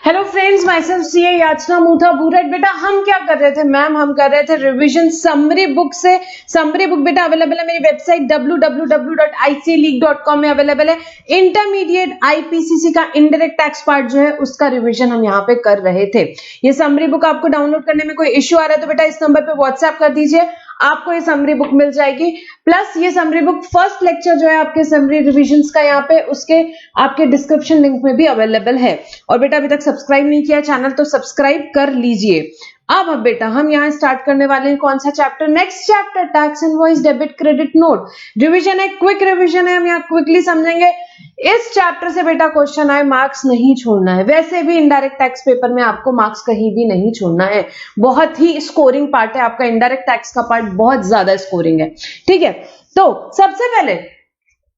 Hello friends, my self CA याचना मूथा बुरेट। बेटा हम क्या कर रहे थे मैम? हम कर रहे थे रिवीजन समरी बुक से। समरी बुक बेटा अवेलेबल है मेरी वेबसाइट www.icleak.com में अवेलेबल है। इंटरमीडिएट आईपीसीसी का इनडायरेक्ट टैक्स पार्ट जो है उसका रिवीजन हम यहाँ पे कर रहे थे। ये समरी बुक आपको डाउनलोड करने में कोई इश्यू आ रहा है तो बेटा इस नंबर पे व्हाट्सएप कर दीजिए, आपको ये समरी बुक मिल जाएगी। प्लस ये समरी बुक फर्स्ट लेक्चर जो है आपके समरी रिवीजन का यहाँ पे उसके आपके डिस्क्रिप्शन लिंक में भी अवेलेबल है। और बेटा अभी तक सब्सक्राइब नहीं किया चैनल तो सब्सक्राइब कर लीजिए। अब बेटा हम यहाँ स्टार्ट करने वाले हैं कौन सा chapter? Next chapter tax invoice debit credit note. Revision है, क्विक रिवीजन है, हम यहाँ क्विकली समझेंगे। इस चैप्टर से बेटा क्वेश्चन आए मार्क्स नहीं छोड़ना है। वैसे भी इनडायरेक्ट टैक्स पेपर में आपको मार्क्स कहीं भी नहीं छोड़ना है। बहुत ही स्कोरिंग पार्ट है आपका, इनडायरेक्ट टैक्स का पार्ट बहुत ज्यादा स्कोरिंग है। ठीक है, तो सबसे पहले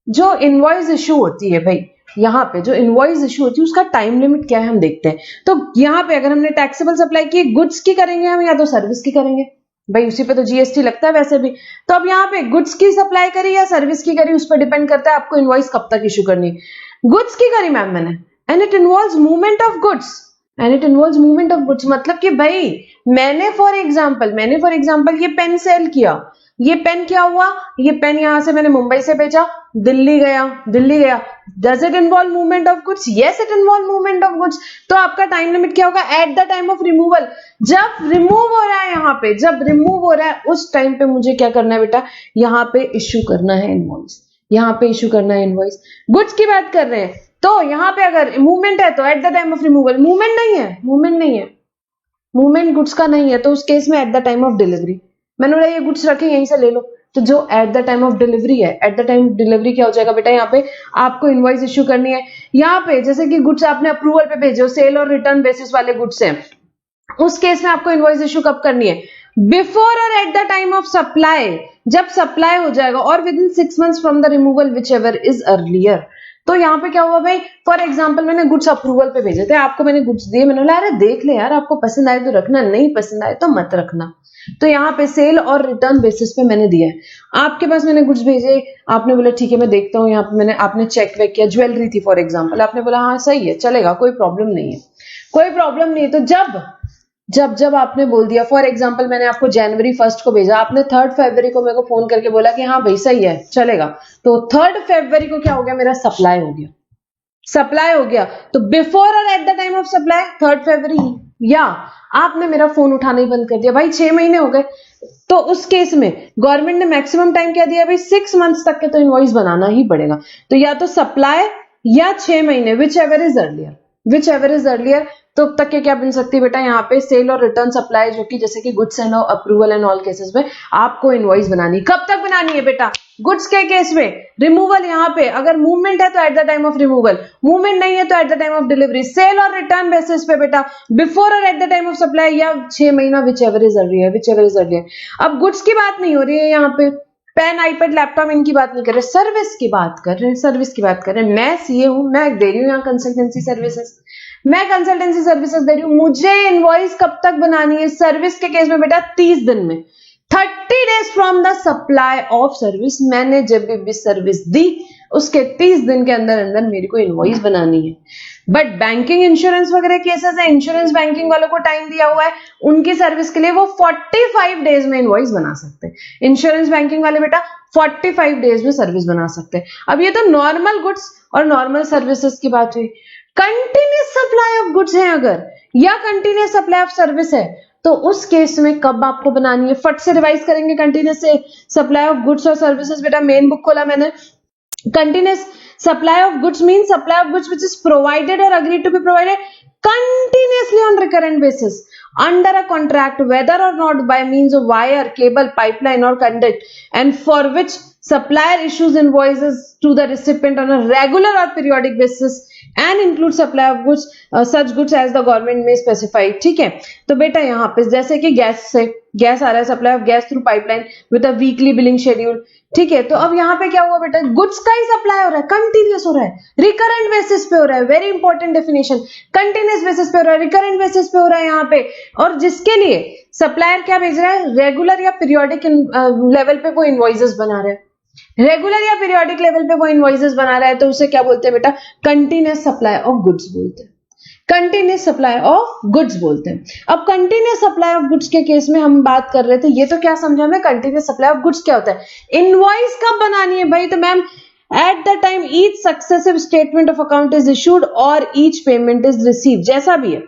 जो इनवॉइस इश्यू होती है भाई, यहाँ पे जो इनवॉइस इशू होती है उसका टाइम लिमिट क्या है हम देखते हैं। तो यहाँ पे अगर हमने टैक्सेबल सप्लाई की गुड्स की करेंगे हम या तो सर्विस की करेंगे, भाई उसी पे तो जीएसटी लगता है वैसे भी। तो अब यहाँ पे गुड्स की सप्लाई करी या सर्विस की करी उस पर डिपेंड करता है आपको इनवॉइस कब तक इशू करनी है। गुड्स की करी मैम मैंने, and it involves movement of goods, and it involves movement of goods मतलब कि भाई मैंने फॉर एग्जाम्पल ये पेन सेल किया, ये पेन क्या हुआ, ये पेन यहां से मैंने मुंबई से भेजा, दिल्ली गया। Does it involve movement of goods? Yes it involve movement of goods. तो आपका टाइम लिमिट क्या होगा? Eight the time of removal, जब रिमूव हो रहा है यहाँ पे, जब रिमूव हो रहा है उस टाइम पे मुझे क्या करना है बेटा? यहाँ पे इश्यू करना है इनवॉइस, यहाँ पे इश्यू करना है इनवॉइस। गुड्स की बात कर रहे हैं तो यहाँ पे अगर मूवमेंट है तो at the time of removal. Movement नहीं है, मूवमेंट गुड्स का नहीं है तो उस केस में eight the time of delivery. मैंने बोला ये गुड्स रखे यहीं से ले लो, तो जो eight the time of delivery है, एट द टाइम डिलीवरी क्या हो जाएगा बेटा? यहाँ पे आपको इनवॉइस इश्यू करनी है। यहाँ पे जैसे कि गुड्स आपने अप्रूवल पे भेजे, सेल और रिटर्न बेसिस वाले गुड्स हैं, उस केस में आपको इनवॉइस इश्यू कब करनी है? बिफोर और at the time of supply, जब सप्लाई हो जाएगा, और with in 6 months from the removal which ever is earlier. तो यहाँ पे क्या हुआ भाई? फॉर एग्जाम्पल मैंने गुड्स अप्रूवल पे भेजे थे, आपको मैंने गुड्स दिए, मैंने बोला अरे देख ले यार, आपको पसंद आए तो रखना, नहीं पसंद आए तो मत रखना। तो यहाँ पे सेल और रिटर्न बेसिस पे मैंने दिया है, आपके पास मैंने गुड्स भेजे, आपने बोला ठीक है मैं देखता हूँ, यहाँ पे मैंने आपने चेक वेक किया, ज्वेलरी थी फॉर एग्जाम्पल, आपने बोला हाँ सही है चलेगा, कोई प्रॉब्लम नहीं है, कोई प्रॉब्लम नहीं है। तो जब आपने बोल दिया, फॉर एग्जाम्पल मैंने आपको जनवरी 1 को भेजा, आपने 3 फरवरी को मेरे को फोन करके बोला कि हाँ भाई सही है चलेगा, तो 3 फरवरी को क्या हो गया? मेरा सप्लाई हो गया। तो बिफोर और at the time of supply 3 फरवरी, या आपने मेरा फोन उठाना ही बंद कर दिया, भाई 6 महीने हो गए, तो उस केस में गवर्नमेंट ने मैक्सिमम टाइम क्या दिया भाई? 6 months तक के तो इनवॉइस बनाना ही पड़ेगा। तो या तो सप्लाई या 6 महीने, विच एवर इज अर्लियर। तो तक के क्या बन सकती है बेटा? यहाँ पे सेल और रिटर्न सप्लाई, जो कि जैसे कि goods and approval and all cases में आपको इनवॉइस बनानी। कब तक बनानी है बेटा? गुड्स के केस में रिमूवल, यहाँ पे अगर मूवमेंट है तो at the time of removal, movement नहीं है तो at the time of delivery. Sale और रिटर्न बेसिस पे बेटा बिफोर और at the time of supply या 6 महीना, विच एवर इज अर्लियर। अब गुड्स की बात नहीं हो रही है यहाँ पे, पेन आईपैड लैपटॉप इनकी बात नहीं कर रहे, सर्विस की बात कर रहे हैं। मैं सीए हूं, मैं दे रही हूँ यहाँ कंसल्टेंसी सर्विसेज, दे रही हूँ। मुझे इनवॉइस कब तक बनानी है? सर्विस के केस में बेटा 30 दिन में, 30 days from the supply of service. मैंने जब भी सर्विस दी उसके 30 दिन के अंदर मेरे को इनवॉइस बनानी है। बट बैंकिंग इंश्योरेंस वगैरह केसेस है, इंश्योरेंस बैंकिंग वालों को टाइम दिया हुआ है, उनकी सर्विस के लिए वो 45 days में इनवॉइस बना सकते हैं। इंश्योरेंस बैंकिंग वाले बेटा 45 days में सर्विस बना सकते हैं। अब ये तो नॉर्मल गुड्स और नॉर्मल सर्विसेज की बात हुई। कंटिन्यूस सप्लाई ऑफ गुड्स है अगर, या कंटिन्यूस सप्लाई ऑफ सर्विस है, तो उस केस में कब आपको बनानी है? फट से रिवाइज करेंगे। कंटिन्यूस से सप्लाई ऑफ गुड्स और सर्विसेज, बेटा मेन बुक खोला मैंने। Continuous supply of goods mean supply of goods which is provided और agreed to be provided continuously on recurrent basis under a contract, whether or not by means of wire, cable, pipeline or conduit, and for which supplier issues invoices to the recipient on a regular or periodic basis and include supply of goods, such goods as the government may specify। ठीक है, तो बेटा यहाँ पे जैसे कि gas आ रहा है, supply of gas through pipeline with a weekly billing schedule. ठीक है, तो अब यहाँ पे क्या हुआ बेटा? गुड्स का ही सप्लाई हो रहा है, कंटिन्यूस हो रहा है, रिकरेंट बेसिस पे हो रहा है। Very important definition, continuous basis पे हो रहा है, रिकरेंट बेसिस पे हो रहा है यहाँ पे। और जिसके लिए सप्लायर क्या भेज रहा है? रेगुलर या पीरियोडिक लेवल पे वो इनवॉइसेस बना रहे हैं, रेगुलर या पीरियोडिक लेवल पे वो इनवॉइसेस बना रहा है, तो उसे क्या बोलते हैं बेटा? कंटिन्यूस सप्लाई ऑफ गुड्स बोलते हैं। कंटिन्यूस सप्लाई ऑफ गुड्स बोलते हैं। अब कंटिन्यूस सप्लाई ऑफ गुड्स के केस में हम बात कर रहे थे, ये तो क्या समझा हमें, कंटिन्यूस सप्लाई ऑफ गुड्स क्या होता है, इनवॉइस कब बनानी है भाई, तो ma'am eight the time each successive statement of account is issued और ईच पेमेंट इज रिसीव, जैसा भी है।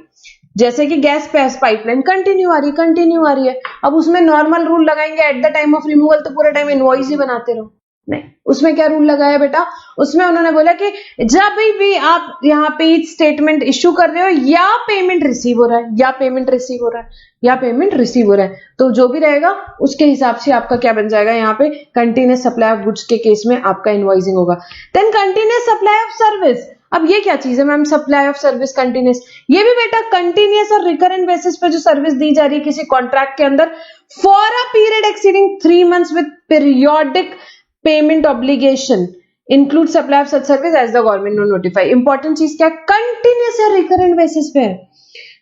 जैसे कि गैस पाइपलाइन कंटिन्यू आ रही है, अब उसमें नॉर्मल रूल लगाएंगे eight the time of removal तो पूरा टाइम इनवॉइस ही बनाते रहो, नहीं, उसमें क्या रूल लगाया बेटा, उसमें उन्होंने बोला कि जब भी आप यहाँ पे स्टेटमेंट इश्यू कर रहे हो या पेमेंट रिसीव हो रहा है, या पेमेंट रिसीव हो रहा है, या पेमेंट रिसीव हो रहा है, तो जो भी रहेगा उसके हिसाब से आपका क्या बन जाएगा, यहाँ पे कंटिन्यूस सप्लाई ऑफ गुड्स के केस में आपका इनवॉइसिंग होगा। Then continuous supply of service, अब ये क्या चीज है ma'am, supply of service continuous, ये भी बेटा कंटिन्यूस और रिकरेंट बेसिस पे जो सर्विस दी जा रही है किसी कॉन्ट्रैक्ट के अंदर for a period exceeding 3 months with periodic payment obligation include supply of such service as the government notify. Important चीज क्या, कंटिन्यूस और रिकरेंट बेसिस पे है,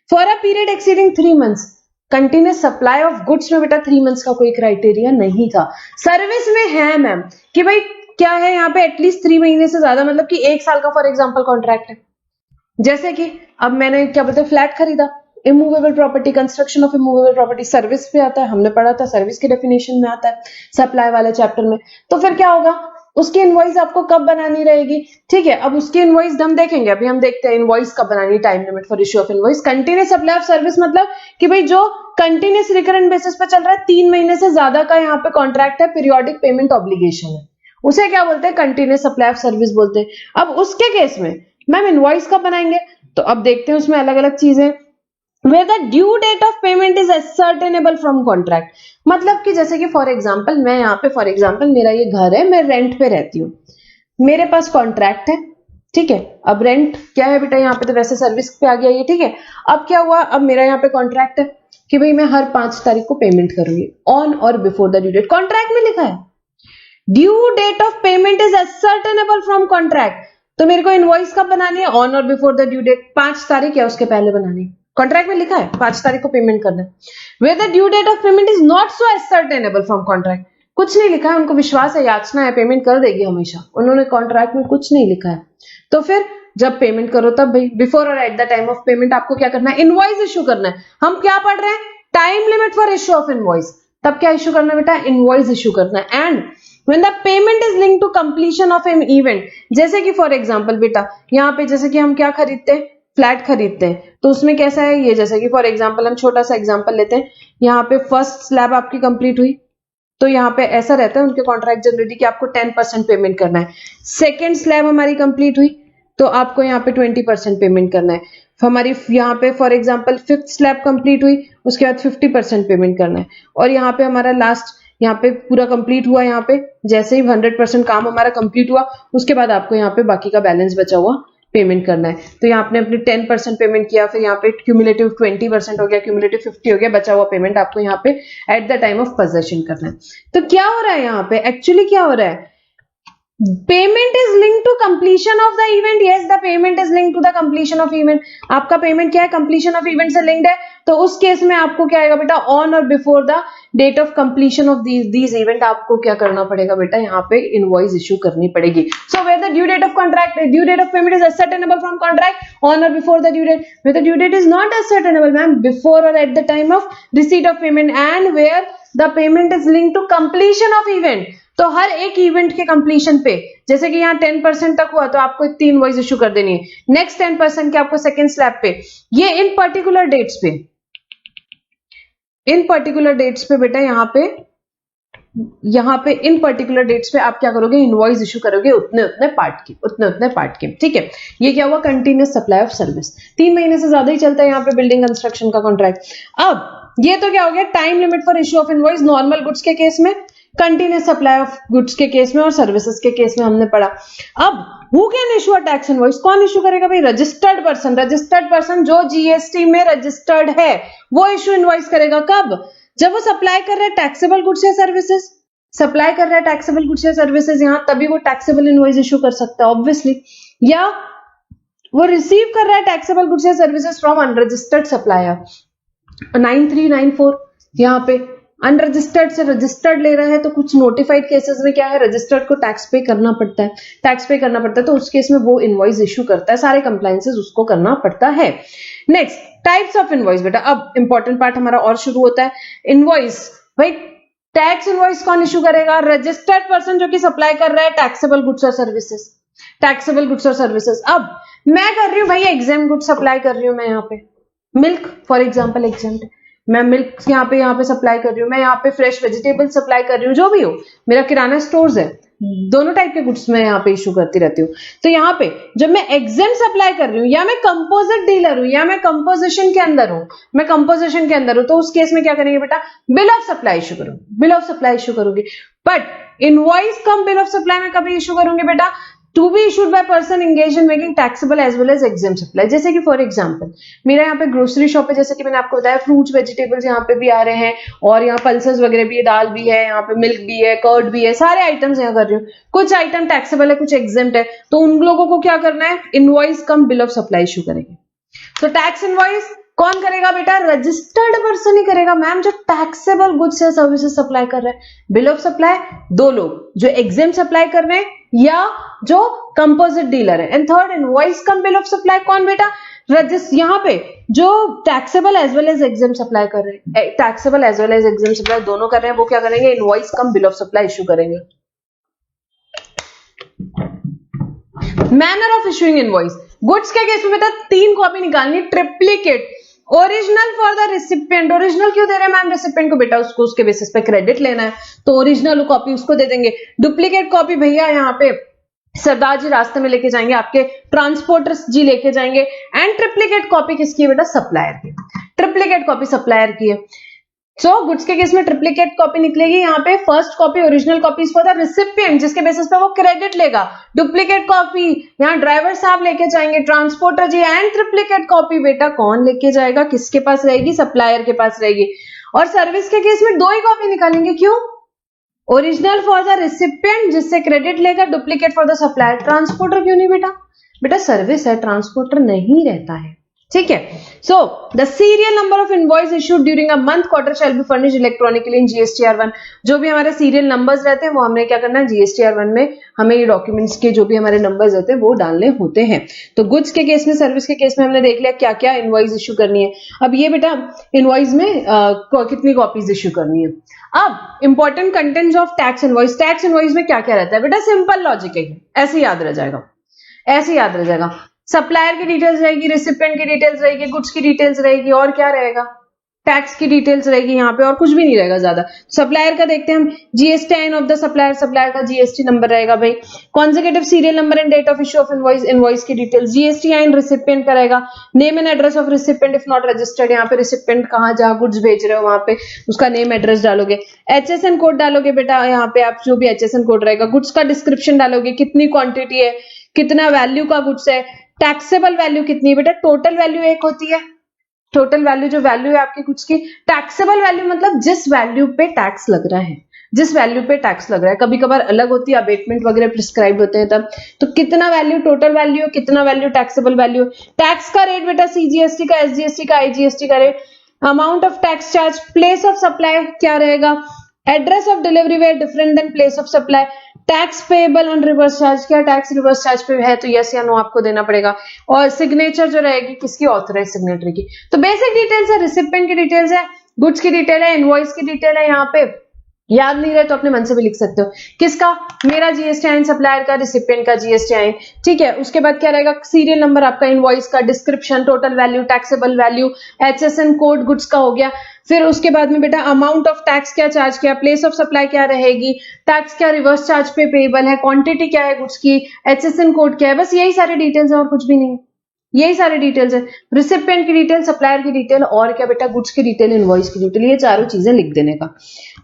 for a period exceeding 3 months। Continuous supply of goods में बेटा 3 months का कोई criteria नहीं था, सर्विस में है मैम कि भाई क्या है यहाँ पे एटलीस्ट 3 महीने से ज्यादा, मतलब कि 1 साल का फॉर एग्जांपल कॉन्ट्रैक्ट है। जैसे कि अब मैंने क्या बोलते हैं फ्लैट खरीदा, immovable property, construction of immovable property service पे आता है, हमने पढ़ा था सर्विस के डेफिनेशन में आता है सप्लाई वाले चैप्टर में। तो फिर क्या होगा, उसकी इनवॉइस आपको कब बनानी रहेगी, ठीक है। अब उसकी इनवॉइस हम देखेंगे, अभी हम देखते हैं इनवॉइस कब बनानी, time limit for issue of invoice. Continuous supply of service मतलब कि भाई जो कंटिन्यूस रिकरेंट बेसिस पे चल रहा है, 3 महीने से ज्यादा का यहाँ पे कॉन्ट्रैक्ट है, पीरियोडिक पेमेंट ऑब्लिगेशन है, उसे क्या बोलते हैं, कंटिन्यूस सप्लाई ऑफ सर्विस बोलते हैं। अब उसके केस में मैम इनवॉइस कब बनाएंगे, तो अब देखते हैं उसमें अलग अलग चीजें। Where the due date of payment is ascertainable from contract, मतलब कि जैसे कि फॉर एग्जांपल मैं यहाँ पे फॉर एग्जांपल मेरा ये घर है, मैं रेंट पे रहती हूँ, मेरे पास कॉन्ट्रैक्ट है, ठीक है। अब रेंट क्या है बेटा, यहाँ पे तो वैसे सर्विस पे आ गया ये, ठीक है। अब क्या हुआ, अब मेरा यहाँ पे कॉन्ट्रैक्ट है कि भाई मैं हर 5 तारीख को पेमेंट करूंगी ऑन और before the due date, contract में लिखा है due date of payment is ascertainable from contract, तो मेरे को इनवॉइस कब बनानी है, ऑन और बिफोर द ड्यू डेट, 5 तारीख या उसके पहले बनानी है, कॉन्ट्रैक्ट में लिखा है 5 तारीख को पेमेंट करना है। Where the due date of payment is not so ascertainable from contract, कुछ नहीं लिखा है, उनको विश्वास है, याचना है, पेमेंट कर देगी हमेशा, उन्होंने कॉन्ट्रैक्ट में कुछ नहीं लिखा है। तो फिर जब पेमेंट करो तब भाई बिफोर और at the time of payment आपको क्या करना है, इनवॉइस इशू करना है। हम क्या पढ़ रहे हैं, time limit for issue of invoice, तब क्या इशू करना है बेटा, इनवॉइस इशू करना है। And when the payment is linked to completion of an event, जैसे कि फॉर एग्जांपल बेटा यहाँ पे जैसे कि हम क्या खरीदते हैं, फ्लैट खरीदते हैं, तो उसमें कैसा है ये, जैसे कि फॉर एग्जांपल हम छोटा सा एग्जांपल लेते हैं, यहाँ पे फर्स्ट स्लैब आपकी कंप्लीट हुई, तो यहाँ पे ऐसा रहता है उनके कॉन्ट्रैक्ट जनरली कि आपको 10% पेमेंट करना है। सेकेंड स्लैब हमारी कंप्लीट हुई तो आपको यहाँ पे 20% पेमेंट करना है। हमारी यहाँ पे for example 5th slab complete हुई, उसके बाद 50% पेमेंट करना है। और यहाँ पे हमारा लास्ट यहाँ पे पूरा कंप्लीट हुआ, यहाँ पे जैसे ही 100% काम हमारा कंप्लीट हुआ उसके बाद आपको यहाँ पे बाकी का बैलेंस बचा हुआ पेमेंट करना है। तो यहाँ आपने अपने 10% पेमेंट किया, फिर यहाँ पे क्यूमुलेटिव 20% हो गया, क्यूमुलेटिव 50 हो गया, बचा हुआ पेमेंट आपको यहाँ पे eight the time of possession करना है। तो क्या हो रहा है यहाँ पे, एक्चुअली क्या हो रहा है, payment is link to completion of the event, yes the payment is link to the completion of event. आपका पेमेंट क्या है, कंप्लीशन ऑफ इवेंट से लिंक्ड है, तो उस केस में आपको क्या आएगा बेटा, ऑन और before the date of completion of these event आपको क्या करना पड़ेगा बेटा, यहाँ पे इनवॉइस इशू करनी पड़ेगी। So where the due date of contract, due date of payment is ascertainable from contract, on और before the due date, where the due date is not ascertainable ma'am, before और at the time of receipt of payment, and where the payment is link to completion of event. तो हर एक event के completion पे, जैसे कि यहाँ 10% तक हुआ तो आपको इतनी इनवॉइस इशू कर देनी है, नेक्स्ट 10% के आपको सेकंड स्लैब पे, ये इन पर्टिकुलर डेट्स पे, इन पर्टिकुलर डेट्स पे बेटा यहाँ पे इन पर्टिकुलर डेट्स पे आप क्या करोगे, इनवॉइस इशू करोगे उतने उतने पार्ट के, ठीक है। ये क्या हुआ, कंटिन्यूस सप्लाई ऑफ सर्विस, 3 महीने से ज्यादा ही चलता है यहाँ पे बिल्डिंग कंस्ट्रक्शन का कॉन्ट्रैक्ट। अब ये तो क्या हो गया, time limit for issue of invoice normal goods के केस में, कंटिन्यूस सप्लाई ऑफ गुड्स के केस में और सर्विसेज के केस में हमने पढ़ा। अब who can issue a tax invoice, कौन इशू करेगा भाई, रजिस्टर्ड पर्सन जो जीएसटी में रजिस्टर्ड है वो इशू इनवॉइस करेगा। कब, जब वो सप्लाई कर रहा है टैक्सेबल गुड्स या सर्विसेज, सप्लाई कर रहा है टैक्सेबल गुड्स या सर्विसेज यहाँ, तभी वो टैक्सेबल इनवॉइस इशू कर सकता है ऑब्वियसली, या वो रिसीव कर रहा है टैक्सेबल गुड्स या सर्विसेज फ्रॉम अनरजिस्टर्ड सप्लायर, 9394 यहाँ पे अनरजिस्टर्ड से रजिस्टर्ड ले रहा है तो कुछ नोटिफाइड केसेस में क्या है, रजिस्टर्ड को टैक्स पे करना पड़ता है, टैक्स पे करना पड़ता है, तो उस केस में वो इनवॉइस इशू करता है, सारे कंप्लायंसेस उसको करना पड़ता है। नेक्स्ट टाइप्स ऑफ इनवॉइस बेटा, अब इंपॉर्टेंट पार्ट हमारा और शुरू होता है। इनवॉइस, भाई टैक्स इनवॉइस कौन इशू करेगा, रजिस्टर्ड पर्सन जो कि सप्लाई कर रहा है टैक्सेबल गुड्स और सर्विसेज, टैक्सेबल गुड्स और सर्विसेज। अब मैं कर रही हूँ भैया एग्जाम गुड्स सप्लाई कर रही हूँ, मैं यहाँ पे मिल्क फॉर एग्जाम्पल एग्जाम्पल, मैं मिल्क यहाँ पे सप्लाई कर रही हूँ, मैं यहाँ पे फ्रेश वेजिटेबल सप्लाई कर रही हूँ, जो भी हो, मेरा किराना स्टोर्स है, दोनों टाइप के गुड्स मैं यहाँ पे इशू करती रहती हूँ। तो यहाँ पे जब मैं एग्जाम सप्लाई कर रही हूँ, या मैं कंपोजिट डीलर हूँ, या मैं कंपोजिशन के अंदर हूँ, तो उस केस में क्या करेंगे बेटा, बिल ऑफ सप्लाई इशू करूंगी, बिल ऑफ सप्लाई इशू करूंगी। But invoice cum bill of supply में कभी इशू करूंगी बेटा, to be issued by person engage in making taxable as well as exempt supply. जैसे कि फॉर एग्जांपल मेरा यहाँ पे ग्रोसरी शॉप है, जैसे कि मैंने आपको बताया फ्रूट्स वेजिटेबल्स यहाँ पे भी आ रहे हैं, और यहाँ पल्सेस वगैरह भी है, दाल भी है, यहाँ पे मिल्क भी है, कर्ड भी है, सारे आइटम्स यहाँ कर रही हूँ। कुछ आइटम टैक्सेबल है, कुछ एग्जाम्प्ट है, तो उन लोगों को क्या करना है, invoice cum bill of supply issue करेंगे। तो टैक्स इनवॉइस कौन करेगा बेटा, रजिस्टर्ड पर्सन ही करेगा मैम, जो टैक्सेबल गुड्स या सर्विसेज सप्लाई कर रहे हैं। बिल ऑफ सप्लाई दो लोग, जो एग्जाम सप्लाई कर रहे हैं या जो कंपोजिट डीलर है। And third invoice cum bill of supply कौन बेटा, यहाँ पे जो taxable as well as exempt supply कर रहे हैं, taxable as well as exempt supply दोनों कर रहे हैं, वो क्या करेंगे, invoice cum bill of supply issue करेंगे। Manner of issuing invoice, goods के केस में बेटा 3 कॉपी निकालनी, triplicate, original for the recipient. Original क्यों दे रहे हैं मैम रिसिपिएंट को, बेटा उसको उसके बेसिस पे क्रेडिट लेना है, तो ओरिजिनल कॉपी उसको दे देंगे। डुप्लीकेट कॉपी भैया यहाँ पे सरदार जी रास्ते में लेके जाएंगे, आपके ट्रांसपोर्टर्स जी लेके जाएंगे। एंड ट्रिप्लीकेट कॉपी किसकी है बेटा, सप्लायर की, ट्रिप्लीकेट कॉपी सप्लायर की है। सो गुड्स के केस में ट्रिप्लीकेट कॉपी निकलेगी, यहाँ पे first copy original copy for the recipient, जिसके बेसिस पे वो क्रेडिट लेगा। डुप्लीकेट कॉपी यहाँ ड्राइवर साहब लेके जाएंगे, transporter ji. And triplicate copy बेटा कौन लेके जाएगा, किसके पास रहेगी, सप्लायर के पास रहेगी। और सर्विस के केस में 2 ही कॉपी निकालेंगे, क्यों, ओरिजिनल फॉर द रिसिपिएंट जिससे क्रेडिट लेगा, duplicate for the supplier. Transporter क्यों नहीं बेटा, बेटा सर्विस है, ट्रांसपोर्टर नहीं रहता है, ठीक है। So the serial number of invoice issued during a month quarter shall be furnished electronically in GSTR one. जो भी हमारे सीरियल नंबर्स रहते हैं वो हमने क्या करना है, जीएसटीआर1 में हमें ये डॉक्यूमेंट्स के जो भी हमारे नंबर्स रहते हैं वो डालने होते हैं। तो गुड्स के केस में, सर्विस के केस में हमने देख लिया क्या क्या इनवॉइस इशू करनी है। अब ये बेटा इनवॉइस में कितनी कॉपीज इशू करनी है। अब important contents of tax invoice, tax invoice में क्या क्या रहता है बेटा, सिंपल लॉजिक है, ऐसे याद रह जाएगा, ऐसे याद रह जाएगा। सप्लायर की डिटेल्स रहेगी, रिसिपिएंट की डिटेल्स रहेगी, गुड्स की डिटेल्स रहेगी, और क्या रहेगा, टैक्स की डिटेल्स रहेगी यहाँ पे, और कुछ भी नहीं रहेगा ज्यादा। सप्लायर का देखते हैं हम, GST of the supplier, supplier का जीएसटी नंबर रहेगा भाई, consecutive serial number and date of issue of invoice, invoice की डिटेल्स, जीएसटी एंड रिसिपिएंट का रहेगा, name and address of recipient if not registered, यहाँ पे रिसिपिएंट कहाँ जहाँ गुड्स भेज रहे हो वहां पे उसका नेम एड्रेस डालोगे, एचएसएन कोड डालोगे बेटा, यहाँ पे आप जो भी एचएसएन कोड रहेगा, गुड्स का डिस्क्रिप्शन डालोगे, कितनी क्वांटिटी है, कितना वैल्यू का गुड्स है, टैक्सेबल वैल्यू कितनी है बेटा, टोटल वैल्यू एक होती है, टोटल वैल्यू जो वैल्यू है आपकी गुड्स की, टैक्सेबल वैल्यू मतलब जिस वैल्यू पे टैक्स लग रहा है, जिस वैल्यू पे टैक्स लग रहा है, कभी कभार अलग होती है, अबेटमेंट वगैरह प्रिस्क्राइब होते हैं तब, तो कितना वैल्यू टोटल वैल्यू, कितना वैल्यू टैक्सेबल वैल्यू, टैक्स का रेट बेटा सीजीएसटी का, एसजीएसटी का, आईजीएसटी का rate, amount of tax charge, place of supply क्या रहेगा, address of delivery where different than place of supply, tax payable on reverse charge, क्या tax reverse charge पे है तो यस या नो आपको देना पड़ेगा, और सिग्नेचर जो रहेगी किसकी, ऑथराइज सिग्नेटरी की। तो बेसिक डिटेल्स है, रिसिपिएंट की डिटेल्स है, गुड्स की डिटेल है, इनवॉइस की डिटेल है, यहाँ पे याद नहीं रहे तो अपने मन से भी लिख सकते हो, किसका, मेरा जीएसटी आइन, सप्लायर का, रिसिपिएंट का जीएसटी आइन, ठीक है। उसके बाद क्या रहेगा, सीरियल नंबर आपका, इनवॉइस का, description, total value, taxable value, HSN code goods का हो गया। फिर उसके बाद में बेटा अमाउंट ऑफ टैक्स क्या चार्ज किया, प्लेस ऑफ सप्लाई क्या रहेगी, टैक्स क्या रिवर्स चार्ज पे पेएबल है, क्वांटिटी क्या है गुड्स की, एचएसएन कोड क्या है, बस यही सारे डिटेल्स है और कुछ भी नहीं, यही सारे डिटेल्स है। रिसिपिएंट की डिटेल, सप्लायर की डिटेल, और क्या बेटा गुड्स की डिटेल, इनवॉइस की डिटेल, ये चारों चीजें लिख देने का,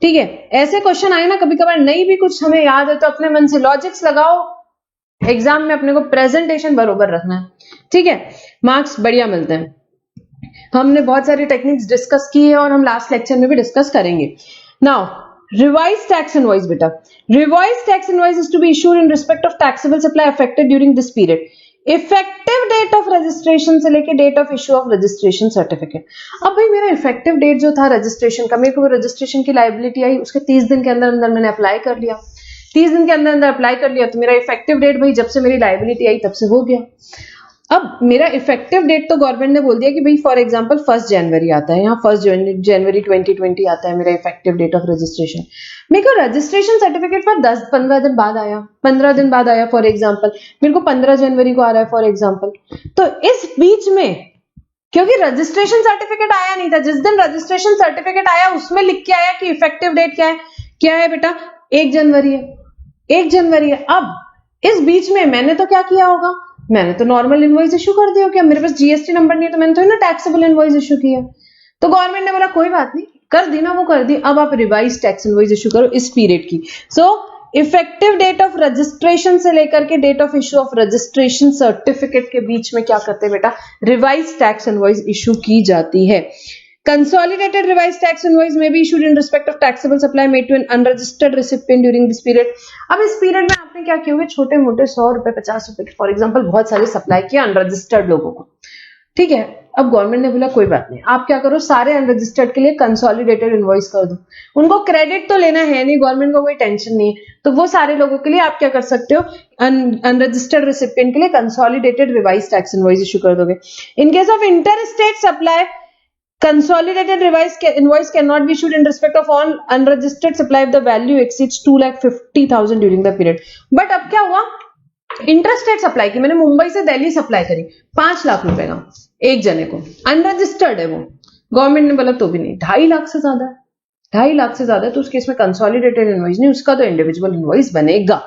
ठीक है। ऐसे क्वेश्चन आए ना कभी कभार, नहीं भी कुछ हमें याद है तो अपने मन से लॉजिक्स लगाओ, एग्जाम में अपने को प्रेजेंटेशन बरोबर रखना है, ठीक है, मार्क्स बढ़िया मिलते हैं। हमने बहुत सारी टेक्निक्स डिस्कस की है और हम लास्ट लेक्चर में भी डिस्कस करेंगे। नाउ रिवाइज टैक्स इनवॉइस बेटा, revise tax invoice is to be issued in respect of taxable supply affected during this period. Effective date of registration से लेके date of issue of registration certificate. अब भाई मेरा effective date जो था registration का, मेरे को रजिस्ट्रेशन की लायबिलिटी आई, उसके 30 दिन के अंदर अंदर मैंने अप्लाई कर लिया, 30 दिन के अंदर अंदर अप्लाई कर लिया, तो मेरा इफेक्टिव डेट भाई जब से मेरी लायबिलिटी आई तब से हो गया। अब मेरा इफेक्टिव डेट तो गवर्नमेंट ने बोल दिया कि भाई फॉर एग्जांपल 1 जनवरी आता है, यहाँ 1 जनवरी 2020 आता है मेरा इफेक्टिव डेट ऑफ रजिस्ट्रेशन। मेरे को रजिस्ट्रेशन सर्टिफिकेट पर 10-15 दिन बाद आया, 15 दिन बाद आया फॉर एग्जांपल, मेरे को 15 जनवरी को आ रहा है फॉर एग्जांपल। तो इस बीच में क्योंकि रजिस्ट्रेशन सर्टिफिकेट आया नहीं था, जिस दिन रजिस्ट्रेशन सर्टिफिकेट आया उसमें लिख के आया कि इफेक्टिव डेट क्या है बेटा, 1 जनवरी है, 1 जनवरी है। अब इस बीच में मैंने तो क्या किया होगा, मैंने तो नॉर्मल इनवॉइस इशू कर दिया, क्या मेरे पास जीएसटी नंबर नहीं है तो मैंने तो ना टैक्सेबल इनवॉइस इशू किया। तो गवर्नमेंट ने बोला कोई बात नहीं, कर दी ना वो कर दी, अब आप रिवाइज टैक्स इनवॉइस इशू करो इस पीरियड की। So effective date of registration से लेकर के date of issue of registration certificate के बीच में क्या करते हैं बेटा, रिवाइज टैक्स इनवॉइस इशू की जाती है। Consolidated revised tax invoice may be issued in respect of taxable supply made to an unregistered recipient during this period। अब इस पीरियड में आपने क्या किए होंगे, छोटे मोटे 100 रुपए 50 रुपए फॉर एग्जांपल बहुत सारे सप्लाई किया अनरजिस्टर्ड लोगों को, ठीक है। अब गवर्नमेंट ने बोला कोई बात नहीं, आप क्या करो सारे अनरजिस्टर्ड के लिए कंसोलिडेटेड इनवॉइस कर दो, उनको क्रेडिट तो लेना है नहीं, गवर्नमेंट को कोई टेंशन नहीं है, तो वो सारे लोगों के लिए आप क्या कर सकते हो, अनरजिस्टर्ड रेसिपिएंट के लिए consolidated revise tax invoice issue कर दोगे। In case of inter state supply, consolidated revised invoice cannot be issued in respect of all unregistered supply if the value exceeds 2,50,000 during the period। But अब क्या हुआ, interstate supply की, मैंने मुंबई से Delhi supply करी 5 लाख रुपए का एक जने को, अनरजिस्टर्ड है वो, गवर्नमेंट ने बोला तो भी नहीं, 2.5 लाख से ज्यादा है, 2.5 लाख से ज्यादा है, तो उस केस में कंसोलिडेटेड इनवॉइस नहीं, उसका तो इंडिविजुअल इनवॉइस बनेगा।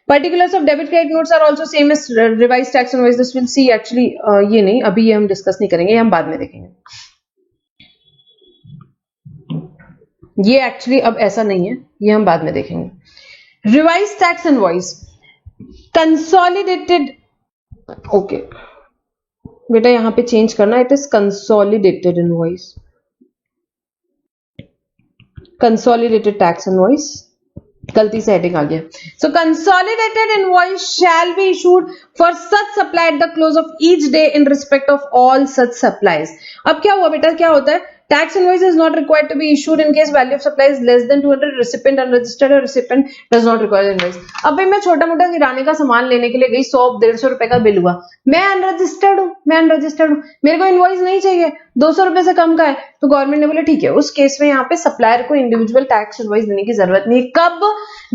Particulars of debit credit notes are also same as revised tax invoice। This we'll see actually, ये नहीं, अभी ये हम डिस्कस नहीं करेंगे, ये हम बाद में देखेंगे। ये एक्चुअली अब ऐसा नहीं है, ये हम बाद में देखेंगे। Revise tax invoice consolidated, okay बेटा यहां पे चेंज करना, it is consolidated invoice, consolidated tax invoice, गलती से हेडिंग आ गया। So consolidated invoice shall be issued for such supply at the close of each day in respect of all such supplies. अब क्या हुआ बेटा, क्या होता है, tax invoice is not required to be issued in case value of supply is less than 200, recipient unregistered or recipient does not require invoice। अब भाई मैं छोटा मोटा किराने का सामान लेने के लिए गई, 100-150 रुपए का बिल हुआ, मैं अनरजिस्टर्ड हूँ, मेरे को इनवॉइस नहीं चाहिए, 200 रुपए से कम का है, तो गवर्नमेंट ने बोला ठीक है, उस केस में यहाँ पे सप्लायर को इंडिविजुअल टैक्स इनवॉइस देने की जरूरत नहीं है। कब,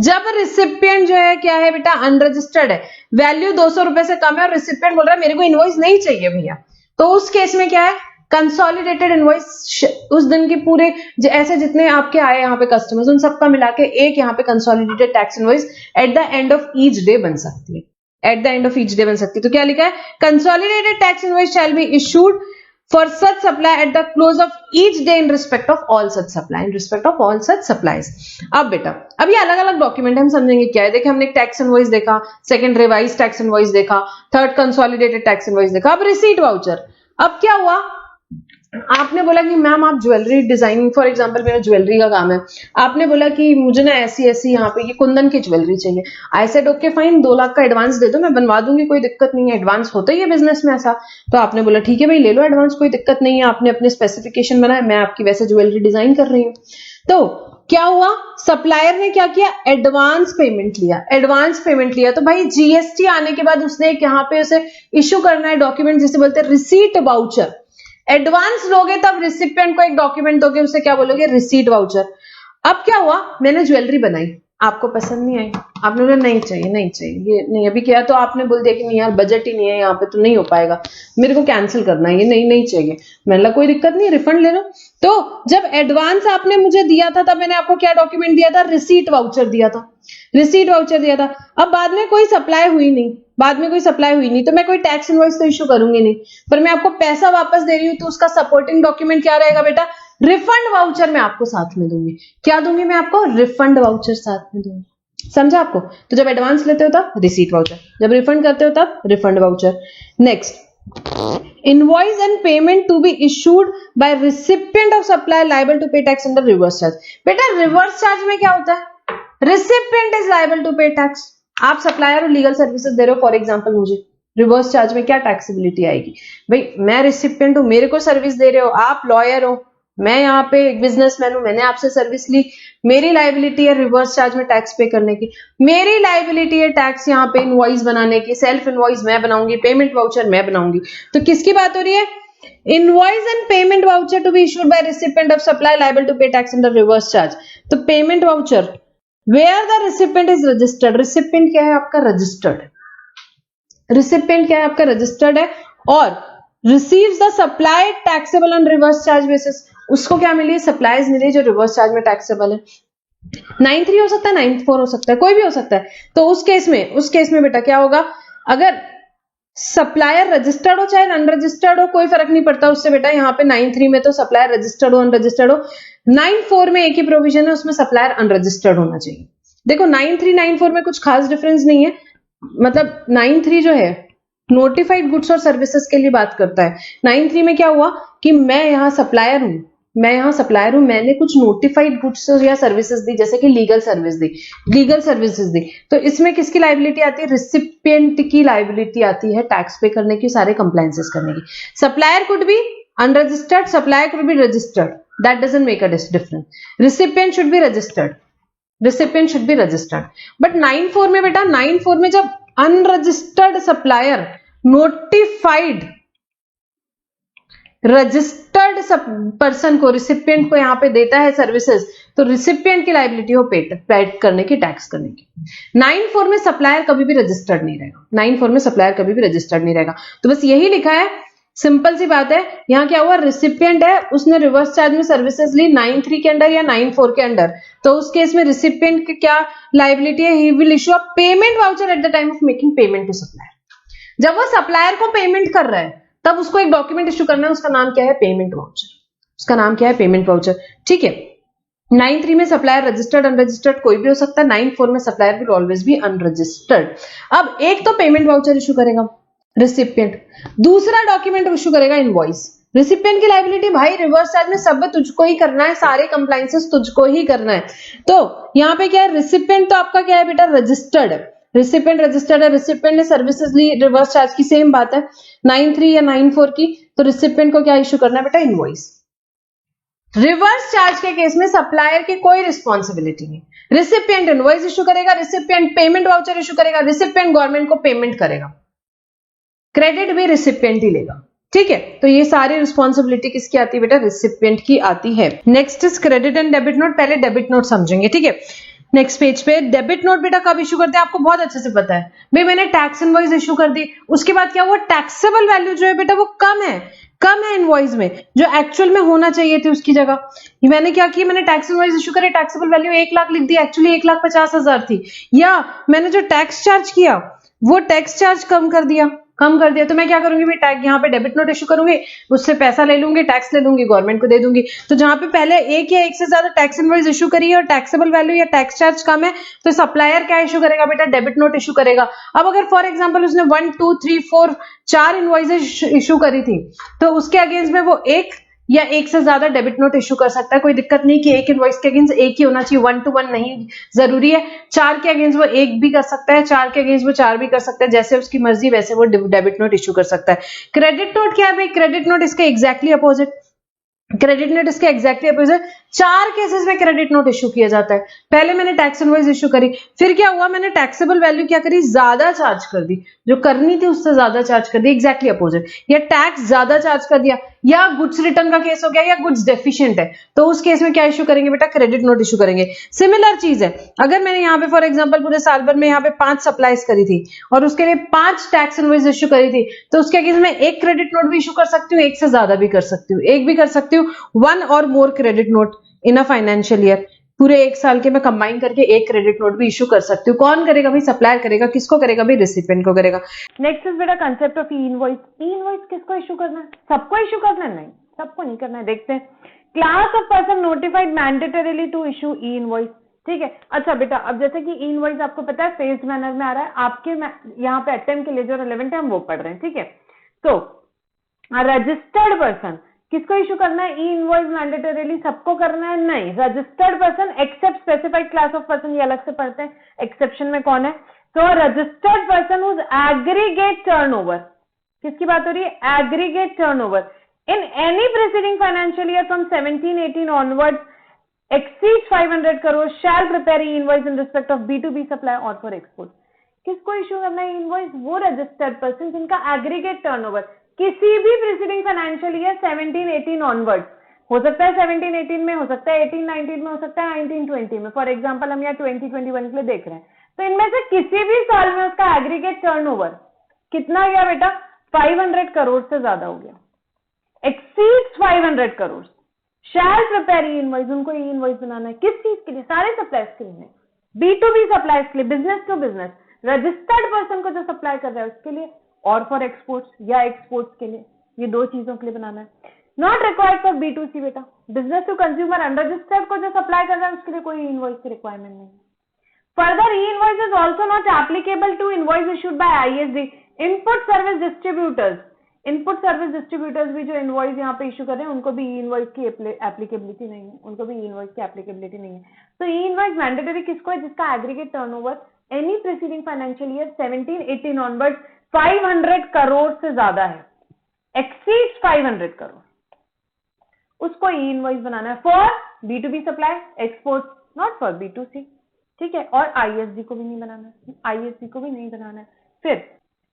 जब रिसिपिएंट जो है क्या है बेटा, अनरजिस्टर्ड है, वैल्यू 200 रुपए से कम है और रिसिपिएंट बोल रहा है मेरे को इनवॉइस नहीं चाहिए भैया, तो उस केस में क्या है, कंसोलिडेटेड इनवॉइस उस दिन की पूरे ऐसे जितने आपके आए यहाँ पे कस्टमर्स, उन सबका मिला के एक यहाँ पे consolidated tax invoice at the end of each day बन सकती है, at the end of each day बन सकती है। तो क्या लिखा है, consolidated tax invoice shall be issued for such supply at the close of each day in respect of all such supply, in respect of all such supplies. अब बेटा अब ये अलग अलग डॉक्यूमेंट हम समझेंगे क्या है। देखिए हमने एक टैक्स इनवॉइस देखा, सेकंड रिवाइज टैक्स इनवॉइस देखा, थर्ड कंसोलिडेटेड टैक्स इनवॉइस देखा। अब रिसीट वाउचर, अब क्या हुआ, आपने बोला कि मैम आप ज्वेलरी डिजाइनिंग, फॉर एग्जांपल मेरा ज्वेलरी का काम है, आपने बोला कि मुझे ना ऐसी ऐसी यहाँ पे ये कुंदन की ज्वेलरी चाहिए, I said okay fine, 2 lakh का एडवांस दे दो, मैं बनवा दूंगी, कोई दिक्कत नहीं है, एडवांस होता ही है बिजनेस में ऐसा। तो आपने बोला ठीक है भाई ले लो एडवांस, कोई दिक्कत नहीं है, आपने अपने स्पेसिफिकेशन बनाया, मैं आपकी वैसे ज्वेलरी डिजाइन कर रही हूँ। तो क्या हुआ, सप्लायर ने क्या किया, एडवांस पेमेंट लिया, एडवांस पेमेंट लिया, तो भाई जीएसटी आने के बाद उसने एक यहाँ पे उसे इश्यू करना है डॉक्यूमेंट जिसे बोलते हैं रिसीट वाउचर। एडवांस लोगे तब रिसिपिएंट को एक डॉक्यूमेंट दोगे, उसे क्या बोलोगे, रिसीट वाउचर। अब क्या हुआ, मैंने ज्वेलरी बनाई, आपको पसंद नहीं आई, आपने बोला नहीं चाहिए नहीं चाहिए, ये नहीं अभी क्या, तो आपने बोल दिया कि नहीं यार बजट ही नहीं है यहाँ पे, तो नहीं हो पाएगा, मेरे को कैंसिल करना है, ये नहीं चाहिए। मैंने बोला कोई दिक्कत नहीं, रिफंड ले लो। तो जब एडवांस आपने मुझे दिया था तब मैंने आपको क्या डॉक्यूमेंट दिया था, रिसीट वाउचर दिया था, रिसीट वाउचर दिया था। अब बाद में कोई सप्लाई हुई नहीं, बाद में कोई सप्लाई हुई नहीं, तो मैं कोई टैक्स इनवॉइस तो इशू करूंगी नहीं, पर मैं आपको पैसा वापस दे रही हूं, तो उसका सपोर्टिंग डॉक्यूमेंट क्या रहेगा बेटा, रिफंड वाउचर मैं आपको साथ में दूंगी। क्या दूंगी मैं आपको, रिफंड वाउचर साथ में दूंगी, समझा आपको। तो जब एडवांस लेते हो तब रिसीट वाउचर, जब रिफंड करते हो तब refund voucher. Next, invoice and payment to be issued by recipient of supply liable to pay tax under reverse charge. बेटा रिवर्स चार्ज में क्या होता है, recipient is liable to pay tax. आप सप्लायर और लीगल सर्विसेज दे रहे हो फॉर एग्जांपल मुझे, रिवर्स चार्ज में क्या टैक्सेबिलिटी आएगी? भाई मैं रिसिपिएंट हूं, मेरे को सर्विस दे रहे हो, आप लॉयर हो, मैं यहाँ पे बिजनेसमैन हूं, मैंने आपसे सर्विस ली, मेरी लाइबिलिटी है रिवर्स चार्ज में टैक्स पे करने की, मेरी लाइबिलिटी है टैक्स यहाँ पे इनवॉइस बनाने की, सेल्फ इनवॉइस मैं बनाऊंगी, पेमेंट वाउचर मैं बनाऊंगी। तो किसकी बात हो रही है? Invoice and payment voucher to be issued by recipient of supply liable to pay tax under reverse charge. तो payment voucher where the recipient is registered, recipient क्या है आपका? रजिस्टर्ड। रिसिपिएंट क्या है आपका? रजिस्टर्ड है, और receives the supply taxable on reverse charge basis, उसको क्या मिली? सप्लाईज मिली जो रिवर्स चार्ज में टैक्सेबल है। 9(3) हो सकता है, 9(4) हो सकता है, कोई भी हो सकता है। तो उस केस में बेटा क्या होगा? अगर सप्लायर रजिस्टर्ड हो चाहे अनरजिस्टर्ड हो, कोई फर्क नहीं पड़ता उससे बेटा। यहाँ पे 9(3) में तो सप्लायर रजिस्टर्ड हो अनरजिस्टर्ड हो, 9(4) में एक ही प्रोविजन है, उसमें सप्लायर अनरजिस्टर्ड होना चाहिए। देखो 9(3) 9(4) में कुछ खास डिफरेंस नहीं है, मतलब 9(3) जो है नोटिफाइड गुड्स और सर्विसेज के लिए बात करता है। 9(3) में क्या हुआ कि मैं यहाँ सप्लायर हूं, मैंने कुछ नोटिफाइड गुड्स या सर्विसेज दी, जैसे कि लीगल सर्विसेज दी, तो इसमें किसकी लाइबिलिटी आती है? रिसिपिएंट की लाइबिलिटी आती है टैक्स पे करने की, सारे कंप्लायंसेस करने की। Supplier could be unregistered, supplier could be registered, that doesn't make a difference. Recipient should be registered, but 9(4) में बेटा, 9(4) में जब unregistered supplier notified registered person को, रिसिपिएंट को यहां पे देता है सर्विसेज, तो रिसिपिएंट की लाइबिलिटी हो पेड करने की, टैक्स करने की। 9(4) में सप्लायर कभी भी रजिस्टर्ड नहीं रहेगा, 9(4) में सप्लायर कभी भी रजिस्टर्ड नहीं रहेगा। तो बस यही लिखा है, सिंपल सी बात है। यहां क्या हुआ? रिसिपिएंट है, उसने रिवर्स चार्ज में सर्विसेज ली 9(3) के अंडर या 9(4) के अंडर, तो उस केस में रिसिपिएंट की क्या लाइबिलिटी है? He will issue a payment voucher at the time of making payment to supplier. जब वो सप्लायर को पेमेंट कर रहा है तब उसको एक डॉक्यूमेंट इशू करना है, उसका नाम क्या है? Payment voucher. ठीक है। 9(3) में सप्लायर रजिस्टर्ड अनरजिस्टर्ड कोई भी हो सकता है, 9(4) में supplier will always be unregistered. अब एक तो पेमेंट वाउचर इशू करेगा रिसिपिएंट, दूसरा डॉक्यूमेंट इशू करेगा इनवॉइस। रिसिपिएंट की लाइबिलिटी भाई रिवर्स चार्ज में सब तुझको ही करना है, सारे कंप्लायंसेस तुझको ही करना है। तो यहाँ पे क्या है? रिसिपिएंट तो आपका क्या है बेटा? रजिस्टर्ड है, रिसिपिएंट रजिस्टर्ड है, रिसिपिएंट ने सर्विसेज ली रिवर्स चार्ज की, सेम बात है 9(3) या 9(4) की, तो रिसिपिएंट को क्या इशू करना है बेटा? इनवॉइस। रिवर्स चार्ज के केस में सप्लायर की कोई रिस्पॉन्सिबिलिटी नहीं, रिसिपिएंट इनवॉइस इशू करेगा, रिसिपिएंट पेमेंट वाउचर इशू करेगा, रिसिपिएंट गवर्नमेंट को पेमेंट करेगा, क्रेडिट भी रिसिपिएंट ही लेगा। ठीक है, तो ये सारी रिस्पॉन्सिबिलिटी किसकी आती है बेटा? रिसिपिएंट की आती है। Next is credit and debit note. पहले डेबिट नोट समझेंगे, ठीक है। नेक्स्ट पेज पे डेबिट नोट बेटा कब इशू करते हैं आपको बहुत अच्छे से पता है। भाई मैंने टैक्स इनवॉइस इशू कर दी, उसके बाद क्या हुआ? टैक्सेबल वैल्यू जो है बेटा वो कम है इनवॉइस में, जो एक्चुअल में होना चाहिए थी उसकी जगह। मैंने क्या किया? मैंने टैक्स इनवॉइस इशू करे, टैक्सेबल वैल्यू 1 लाख लिख दी, एक्चुअली 1,50,000 थी। या मैंने जो टैक्स चार्ज किया वो टैक्स चार्ज कम कर दिया, तो मैं क्या करूंगी भाई? टैग यहाँ पे डेबिट नोट इशू करूंगी, उससे पैसा ले लूंगी, टैक्स ले लूंगी, गवर्नमेंट को दे दूंगी। तो जहां पे पहले एक या एक से ज्यादा टैक्स इनवॉइस इशू करी है और टैक्सेबल वैल्यू या टैक्स चार्ज कम है, तो सप्लायर क्या इशू करेगा बेटा? डेबिट नोट इशू करेगा। अब अगर फॉर एग्जांपल उसने 1 2 3 4 4 इनवॉइसेस इशू करी थी, तो उसके अगेंस्ट में वो एक या एक से ज्यादा डेबिट नोट इशू कर सकता है। कोई दिक्कत नहीं कि एक इनवॉइस के अगेंस्ट एक ही होना चाहिए, 1 to 1 नहीं जरूरी है। 4 के अगेंस्ट वो एक भी कर सकता है, 4 के अगेंस्ट वो 4 भी कर सकता है, जैसे उसकी मर्जी वैसे वो डेबिट नोट इशू कर सकता है। क्रेडिट नोट क्या है भाई? क्रेडिट नोट इसके एग्जैक्टली अपोजिट, 4 केसेस में क्रेडिट नोट इशू किया जाता है। पहले मैंने टैक्स इनवॉइस इशू करी, फिर क्या हुआ? मैंने टैक्सेबल वैल्यू क्या करी? ज्यादा चार्ज कर दी, जो करनी थी उससे ज्यादा चार्ज कर दी, एग्जैक्टली अपोजिट। या टैक्स ज्यादा चार्ज कर दिया, या गुड्स रिटर्न का केस हो गया, या गुड्स डेफिशिएंट है, तो उस केस में क्या इशू करेंगे बेटा? क्रेडिट नोट इशू करेंगे। सिमिलर चीज है, अगर मैंने यहाँ पे फॉर एग्जांपल पूरे साल भर में यहाँ पे 5 सप्लाईज करी थी और उसके लिए 5 टैक्स इनवॉइस इशू करी थी, तो उसके अगेंस्ट मैं एक क्रेडिट नोट भी इशू कर सकती हूँ, एक से ज्यादा भी कर सकती हूँ, एक भी कर सकती हूँ, 1 और more credit note in a financial year. पूरे एक साल के मैं कंबाइन करके एक क्रेडिट नोट भी इशू कर सकती हूँ। कौन करेगा भाई? सप्लायर करेगा। किसको करेगा भाई? रिसिपिएंट को करेगा। नेक्स्ट इज बेटा concept of E invoice. E invoice किसको इशू करना है? सबको इशू करना है? नहीं, सबको नहीं करना है। देखते हैं, class of person notified mandatorily to issue e invoice. ठीक है, अच्छा बेटा, अब जैसे कि ई इनवॉइस आपको पता है फेज्ड मैनर में आ रहा है, आपके यहाँ पे अटेम्प्ट के लिए जो रेलेवेंट है हम वो पढ़ रहे हैं। ठीक है, तो रजिस्टर्ड पर्सन किसको इशू करना है? ई इनवॉइस मैंडेटरीली सबको करना है? नहीं, registered person except specified class of person, ये अलग से पढ़ते हैं। एक्सेप्शन में कौन है? So registered person whose aggregate turnover, किसकी बात हो रही है? Aggregate turnover in any preceding financial year from 17-18 onwards exceeds 500 crore shall prepare e-invoice in respect of B2B supply or for export. किसको इश्यू करना है इनवॉइस? वो रजिस्टर्ड पर्सन जिनका एग्रीगेट टर्नओवर किसी भी प्रीसीडिंग फाइनेंशियल ईयर 17-18 ऑनवर्ड, हो सकता है 17-18 में, हो सकता है 18-19 में, हो सकता है 19-20 में। फॉर एग्जांपल हम यहाँ 20-21 के लिए देख रहे हैं, तो इनमें से किसी भी साल में उसका एग्रीगेट टर्नओवर कितना गया बेटा? 500 करोड़ से ज्यादा हो गया, एक्सीड्स 500 करोड़, शैल प्रिपेयर ई इनवॉइस। उनको ई इनवॉइस बनाना है किस चीज के लिए? सारे सप्लाईज के लिए, B2B सप्लाईज के लिए, business to business, registered person को जो सप्लाई कर रहा है उसके लिए, और फॉर एक्सपोर्ट्स या एक्सपोर्ट्स के लिए, ये दो चीजों के लिए बनाना है। नॉट रिक्वायर्ड फॉर B2C बेटा, बिजनेस टू कंज्यूमर अनरजिस्टर्ड को जो सप्लाई कर रहा है उसके लिए कोई इनवॉइस की रिक्वायरमेंट नहीं। Further e invoice is also not applicable to invoice issued by ISD input service distributors. Input service distributors भी जो इनवॉइस यहाँ पे इशू कर रहे हैं उनको भी ई इनवॉइस की एप्लीकेबिलिटी नहीं है, उनको भी ई इनवॉइस की एप्लीकेबिलिटी नहीं है। तो ई इनवॉइस मैंडेटरी किसको है? जिसका aggregate turnover any preceding financial year 17-18 onward 500 crore से ज्यादा है, एक्सीड्स 500 करोड़, उसको ई इनवॉइस बनाना है for B2B supply, export, not for B2C। ठीक है, और ISD को भी नहीं बनाना है, ISD को भी नहीं बनाना है। फिर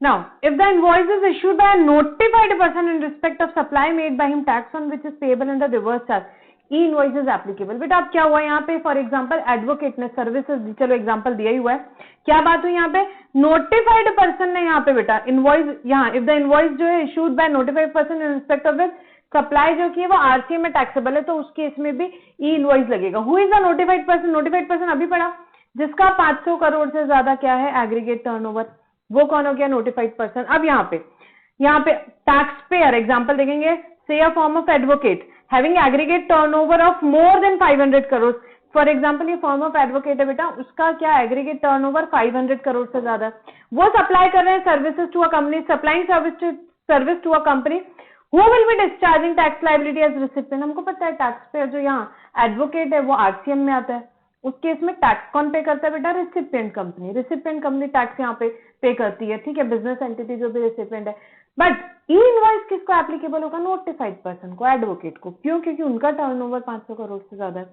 now if the invoice is issued by a notified person in respect of supply made by him tax on which is payable under reverse charge, E invoice is applicable. बेटा अब क्या हुआ यहाँ पे? फॉर एग्जांपल एडवोकेट ने services दी, चलो example दिया ही हुआ है, क्या बात हुई यहाँ पे? नोटिफाइड पर्सन ने यहाँ पे बेटा इनवॉइस, यहाँ इफ द इनवॉइस जो है issued by notified person in respect of which supply जो की है वो RCM में टैक्सेबल है, तो उस केस में भी ई इनवॉइस लगेगा। Who is the notified person? Notified person अभी पढ़ा, जिसका 500 करोड़ से ज्यादा क्या है? एग्रीगेट टर्नओवर, वो कौन हो गया? Notified person. अब यहाँ पे टैक्स पेयर एग्जांपल देखेंगे, से a form of advocate having aggregate turnover of more than 500 crore. For example ये फॉर्म ऑफ एडवोकेट है बेटा, उसका क्या एग्रीगेट टर्नओवर 500 करोड़ से ज्यादा है, वो सप्लाई कर रहे हैं services to a company, supplying service to a company who will be discharging tax liability as recipient. हमको पता है टैक्स पेयर जो यहाँ एडवोकेट है वो RCM में आता है, उस केस में टैक्स कौन पे करता है बेटा? Recipient company. Recipient company tax यहाँ पे करती है, ठीक है, बिजनेस एंटिटी जो भी रिसिपिएंट है। बट ई इनवॉइस किसको एप्लीकेबल होगा? नोटिफाइड पर्सन को, एडवोकेट को। क्यों? क्योंकि उनका टर्नओवर 500 करोड़ से ज्यादा है।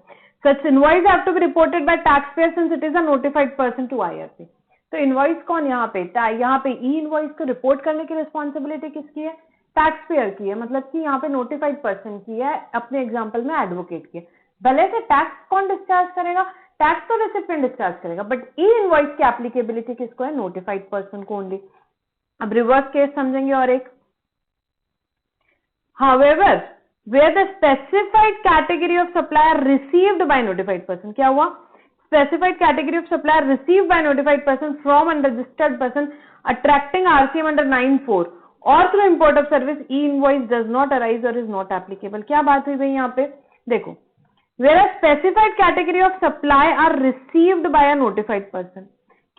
Such invoice have to be reported by tax payer since it is a notified person to IRP। तो इनवॉइस कौन यहाँ पे? यहाँ पे ई इनवॉइस को रिपोर्ट करने की रिस्पॉन्सिबिलिटी किसकी है? टैक्स पेयर की है, मतलब कि यहाँ पे नोटिफाइड पर्सन की है, अपने एग्जाम्पल में एडवोकेट की है। भले से टैक्स कौन डिस्चार्ज करेगा? टैक्स तो रेसिपिएंट डिस्चार्ज करेगा, बट ई इनवॉइस की एप्लीकेबिलिटी किसको है? नोटिफाइड पर्सन को ओनली। अब रिवर्स केस समझेंगे और एक, however where the specified category of supplier received by notified person, क्या हुआ? Specified category of supplier received by notified person from unregistered person attracting RCM under 9(4) or through import of service, e-invoice does not arise or is not applicable। क्या बात हुई भाई यहाँ पे? देखो, where a specified category of supply are received by a notified person,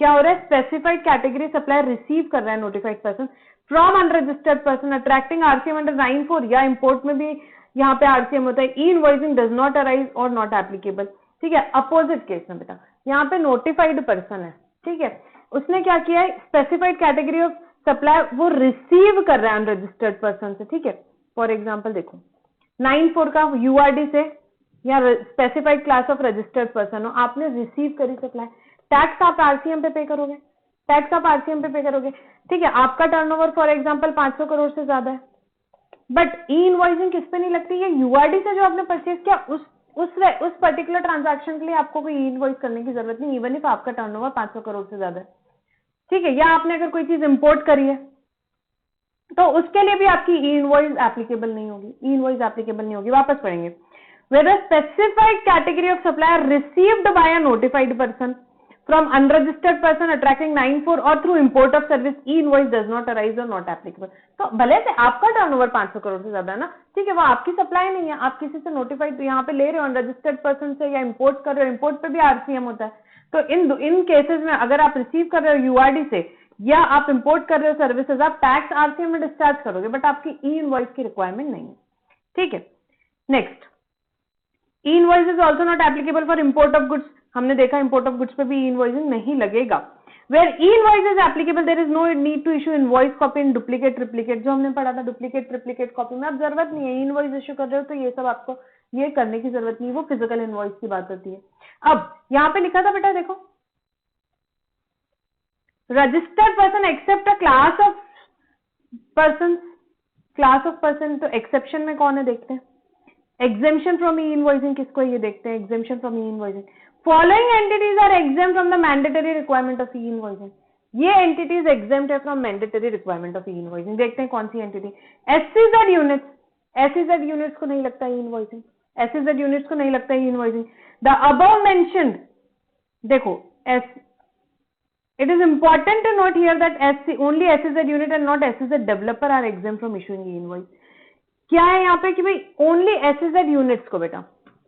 क्या हो रहा है? स्पेसिफाइड कैटेगरी सप्लाई रिसीव कर रहा है notified person from unregistered person attracting RCM under 9(4) या इंपोर्ट में भी यहाँ पे RCM होता है। ई इनवॉइसिंग डज नॉट अराइज और नॉट एप्लीकेबल। ठीक है, अपोजिट केस में बेटा यहाँ पे नोटिफाइड पर्सन है, ठीक है, उसने क्या किया है? स्पेसिफाइड कैटेगरी ऑफ सप्लाई वो रिसीव कर रहा है अनरजिस्टर्ड पर्सन से। ठीक है, फॉर एग्जाम्पल देखो 9(4) का URD से या specified class of registered person हो, आपने रिसीव करी सप्लाई, टैक्स आप RCM पे करोगे, टैक्स आप RCM पे करोगे। ठीक है, आपका टर्नओवर फॉर एग्जांपल 500 करोड़ से ज्यादा है, बट ई इनवॉइसिंग किस पे नहीं लगती? ये URD से जो आपने परचेज किया उस पर्टिकुलर ट्रांजैक्शन के लिए आपको कोई ई इनवॉइस करने की जरूरत नहीं, इवन इफ आपका टर्नओवर 500 करोड़ से ज्यादा है। ठीक है, या आपने अगर कोई चीज इंपोर्ट करी है तो उसके लिए भी आपकी ई इनवॉइस एप्लीकेबल नहीं होगी, ई इनवॉइस एप्लीकेबल नहीं होगी। वापस पढ़ेंगे, where a specified category of supplier received by a notified person from unregistered person attracting 9(4) or through import of service, e-invoice does not arise or not applicable। तो भले से आपका टर्नओवर 500 करोड़ से ज्यादा है ना, ठीक है, वो आपकी सप्लाई नहीं है, आप किसी से नोटिफाइड यहाँ पे ले रहे हो अनरजिस्टर्ड पर्सन से या इंपोर्ट कर रहे हो, इंपोर्ट पे भी RCM होता है। तो इन केसेस में अगर आप रिसीव कर रहे हो URD से या आप इंपोर्ट कर रहे हो सर्विसेज, आप टैक्स RCM में डिस्चार्ज करोगे, बट आपकी ई इनवॉइस की रिक्वायरमेंट नहीं है। ठीक है, next, E invoice is also not applicable for import of goods. हमने देखा इंपोर्ट ऑफ गुड्स पे भी ई इनवॉइसिंग नहीं लगेगा। Where e invoice is applicable there is no need to issue invoice copy in duplicate triplicate, जो हमने पढ़ा था डुप्लीकेट ट्रिप्लीकेट कॉपी में अब जरूरत नहीं है, ई इनवॉइस इशू कर रहे हो तो ये सब आपको ये करने की जरूरत नहीं है, वो फिजिकल इनवॉइस की बात होती है। अब यहाँ पे लिखा था बेटा देखो, registered person except a class of person, class of person, तो एक्सेप्शन में कौन है देखते हैं, एग्जेम्पशन फ्रॉम ई इनवॉइसिंग किसको है ये देखते हैं, exemption from e invoicing, following entities are exempt from the mandatory requirement of e invoicing, ये एंटिटीज एग्जेम्प्ट है from mandatory requirement of e invoicing. देखते हैं कौन सी entity, SEZ units, SEZ units को नहीं लगता ई इनवॉइसिंग, एससीजेड यूनिट्स को नहीं लगता ई इनवॉइसिंग। द अबव मेंशन्ड, देखो it is important to note here that only SEZ unit and not SEZ developer are exempt from issuing e-invoice। क्या है यहाँ पे कि भाई ओनली SEZ units को, बेटा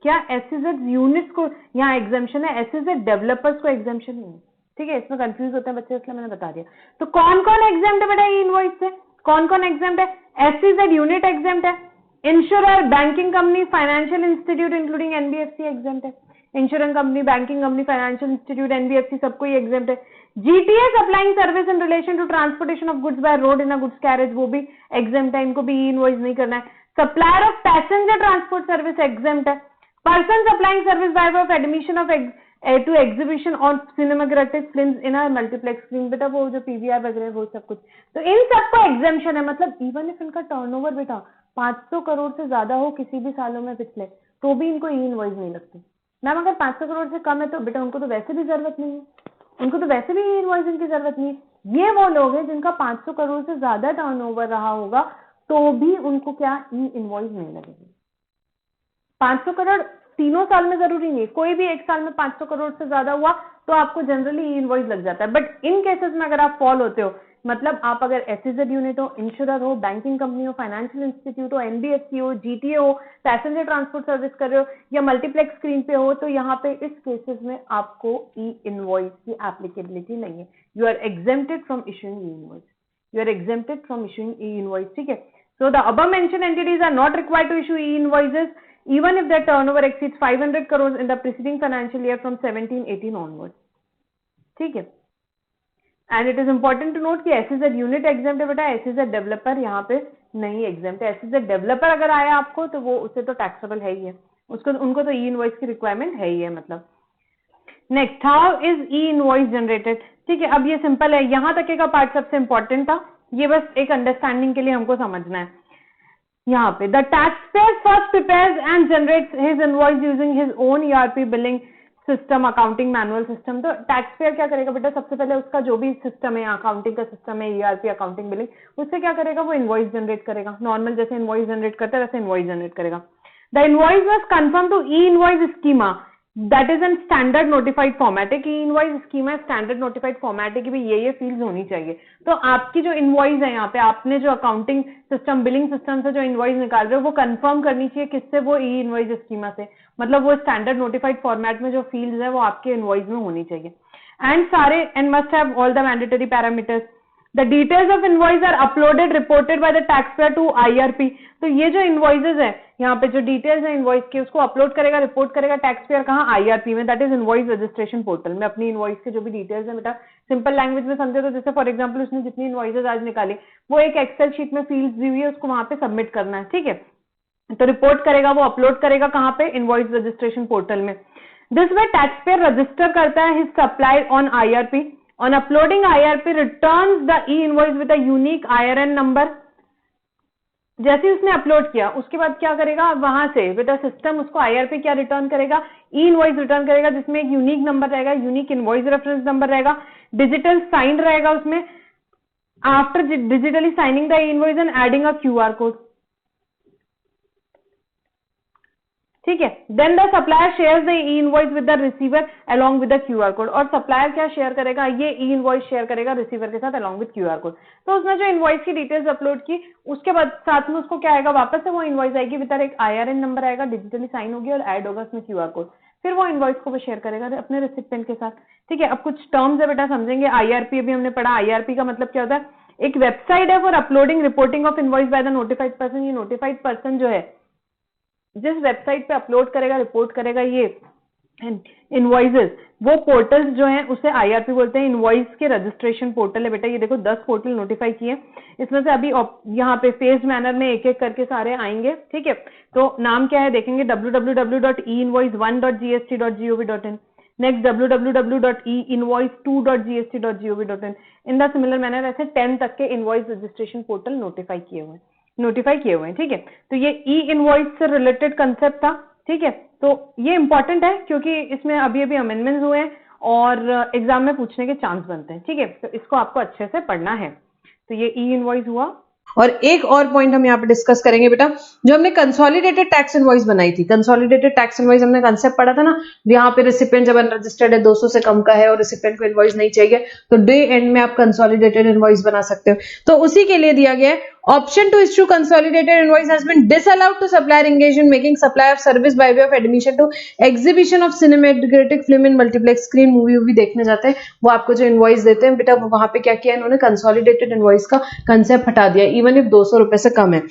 क्या SEZ units को यहाँ एग्जेम्पशन है, SEZ डेवलपर्स को एग्जेम्पशन नहीं है, ठीक है, इसमें कंफ्यूज होते हैं बच्चे इसलिए मैंने बता दिया। तो कौन कौन एग्जेम्प्ट है बेटा ई इनवॉइस से, कौन कौन एग्जेम्प्ट है, SEZ यूनिट एग्जेम्प्ट है, insurer, banking company, financial institute including NBFC exempt है, insurance company, banking company, financial institute, NBFC सबको ही एग्जेम्प्ट है। GTS applying service in relation to transportation of goods by road in a goods carriage, वो भी exempt है, इनको भी ई invoice नहीं करना है। Supplier of passenger transport service exempt है। Person supplying service by way of admission of to exhibition on cinematographic films in a multiplex screen, बेटा वो जो पीवीआर वगैरह वो सब कुछ, तो इन सबको एग्जेम्पशन है। मतलब इवन इफ इनका टर्नओवर बेटा 500 करोड़ से ज्यादा हो किसी भी सालों में पिछले, तो भी इनको ई इनवॉइस नहीं लगती। मैम अगर 500 करोड़ से कम है तो बेटा उनको तो वैसे भी जरूरत नहीं है, उनको तो वैसे भी ई इनवॉइसिंग की जरूरत नहीं है। ये वो लोग हैं जिनका 500 करोड़ से ज्यादा टर्नओवर रहा होगा तो भी उनको क्या ई इनवॉइस नहीं लगेगी। 500 करोड़ तीनों साल में जरूरी नहीं है, कोई भी एक साल में 500 करोड़ से ज्यादा हुआ तो आपको जनरली ई इनवॉइस लग जाता है। बट इन केसेस में अगर आप फॉल होते हो, मतलब आप अगर एसईजेड यूनिट हो, इंश्योरर हो, बैंकिंग कंपनी हो, फाइनेंशियल इंस्टीट्यूट हो, एनबीएफसी हो, जीटीए हो, पैसेंजर ट्रांसपोर्ट सर्विस कर रहे हो या मल्टीप्लेक्स स्क्रीन पे हो, तो यहाँ पे इस केसेस में आपको ई इनवॉइस की एप्लीकेबिलिटी नहीं है। You are exempted from issuing e invoice, you are exempted from issuing e invoice, ठीक है। So the above mentioned entities are not required to issue e invoices even if their turnover exceeds 500 crores in the preceding financial year from 17-18 onwards, ठीक है। And it is important to note कि SEZ unit exempt है बेटा, SEZ developer यहाँ पे नहीं exempt है। SEZ developer अगर आया आपको तो वो उससे तो टैक्सेबल है ही है, उसको उनको तो ई इनवॉइस की रिक्वायरमेंट है ही है। मतलब next, how is E invoice generated, ठीक है। अब ये सिंपल है, यहाँ तक का पार्ट सबसे इंपॉर्टेंट था, ये बस एक अंडरस्टैंडिंग के लिए हमको समझना है। यहाँ पे the taxpayer first prepares and generates his invoice using his own ERP billing system, accounting manual system. तो टैक्सपेयर क्या करेगा बेटा, सबसे पहले उसका जो भी सिस्टम है, अकाउंटिंग का सिस्टम है, ईआरपी, अकाउंटिंग, बिलिंग, उससे क्या करेगा, वो इनवॉइस जनरेट करेगा। नॉर्मल जैसे इनवॉइस जनरेट करता है वैसे इनवॉइस जनरेट करेगा। The invoice was conform to e invoice schema that is an standard notified format है कि invoice schema standard notified format है कि भाई ये फील्ड्स होनी चाहिए। तो आपकी जो इनवॉइस है यहाँ पे, आपने जो अकाउंटिंग सिस्टम, बिलिंग सिस्टम से जो इनवॉइस निकाल रहे हो वो कंफर्म करनी चाहिए किससे, वो ई इनवॉइस स्कीमा से। मतलब वो स्टैंडर्ड नोटिफाइड फॉर्मेट में जो फील्ड्स है वो आपके इनवॉइस में होनी चाहिए। And must have all the mandatory parameters. The details of invoice are uploaded, reported by the taxpayer to IRP। तो ये जो इनवॉइसेज है यहाँ पे, जो डिटेल्स है इनवॉइस की, उसको अपलोड करेगा, रिपोर्ट करेगा टैक्सपेयर कहाँ, IRP में, that is invoice registration portal में। अपनी इनवॉइस के जो भी डिटेल्स है बेटा सिंपल लैंग्वेज में समझे तो जैसे फॉर एग्जांपल उसने जितनी इनवॉइसेज आज निकाली वो एक एक्सेल शीट में फील्ड्स दी हुई है, उसको वहां पे सबमिट करना है, ठीक है। तो रिपोर्ट करेगा, वो अपलोड करेगा कहाँ पे, इनवॉइस रजिस्ट्रेशन पोर्टल में। दिस वे टैक्सपेयर रजिस्टर करता है his supply on IRP। On uploading IRP returns the e-invoice with a unique IRN number। जैसे ही उसने अपलोड किया उसके बाद क्या करेगा, वहां से बेटा सिस्टम उसको IRP क्या रिटर्न करेगा, ई इनवॉइस रिटर्न करेगा जिसमें एक यूनिक नंबर रहेगा, यूनिक इनवॉइस रेफरेंस नंबर रहेगा, डिजिटल साइन रहेगा उसमें। After digitally signing the e invoice and adding a QR code, ठीक है। Then the supplier shares the e invoice with the receiver along with the QR code. और supplier क्या share करेगा, ये e invoice share करेगा receiver के साथ along with QR code. तो उसने जो इनवॉइस की डिटेल्स अपलोड की उसके बाद साथ में उसको क्या आएगा, वापस से वो इनवॉइस आएगी विद एक IRN नंबर आएगा, डिजिटली साइन होगी और ऐड होगा उसमें QR कोड। फिर वो इनवॉइस को वो शेयर करेगा अपने रिसिपिएंट के साथ, ठीक है। अब कुछ टर्म्स है बेटा समझेंगे। IRP अभी हमने पढ़ा, IRP का मतलब क्या होता है, एक वेबसाइट है for uploading reporting of invoice by the notified person. ये नोटिफाइड पर्सन जो है जिस वेबसाइट पे अपलोड करेगा, रिपोर्ट करेगा ये एंड इनवॉइसेस, वो पोर्टल्स जो हैं उसे आईआरपी बोलते हैं। इनवॉइस के रजिस्ट्रेशन पोर्टल है बेटा, ये देखो 10 पोर्टल नोटिफाई किए, इसमें से अभी यहाँ पे फेस्ड मैनर में एक एक करके सारे आएंगे, ठीक है। तो नाम क्या है देखेंगे, www.einvoice1.gst.gov.in, next www.einvoice2.gst.gov.in। In the similar manner ऐसे 10 तक के इनवॉइस रजिस्ट्रेशन पोर्टल नोटिफाई किए हुए हैं, ठीक है। तो ये ई इनवॉइस से रिलेटेड कंसेप्ट था, ठीक है। तो ये इंपॉर्टेंट है क्योंकि इसमें अभी अभी अमेंडमेंट्स हुए हैं और एग्जाम में पूछने के चांस बनते हैं, ठीक है। तो इसको आपको अच्छे से पढ़ना है। तो ये ई इनवॉइस हुआ। और एक और पॉइंट हम यहाँ पे डिस्कस करेंगे बेटा, जो हमने कंसोलिडेटेड टैक्स इनवॉइस बनाई थी, कंसोलिडेटेड टैक्स इनवॉइस हमने कंसेप्ट पढ़ा था ना, यहाँ पे रिसिपिएंट जब अनरजिस्टर्ड है, 200 से कम का है और रिसिपिएंट को इनवॉइस नहीं चाहिए, तो डे एंड में आप कंसोलिडेटेड इनवॉइस बना सकते हो। तो उसी के लिए दिया गया है, option to issue consolidated invoice has been disallowed to supplier engage in making supply of service by way of admission to exhibition of cinematographic film in multiplex screen, movie देखने जाते हैं, वो आपको जो इनवॉइस देते हैं बेटा, वहां पे क्या किया इन्होंने, कंसोलिडेटेड इनवॉइस का कंसेप्ट हटा दिया, इवन इफ 200 रुपए से कम है।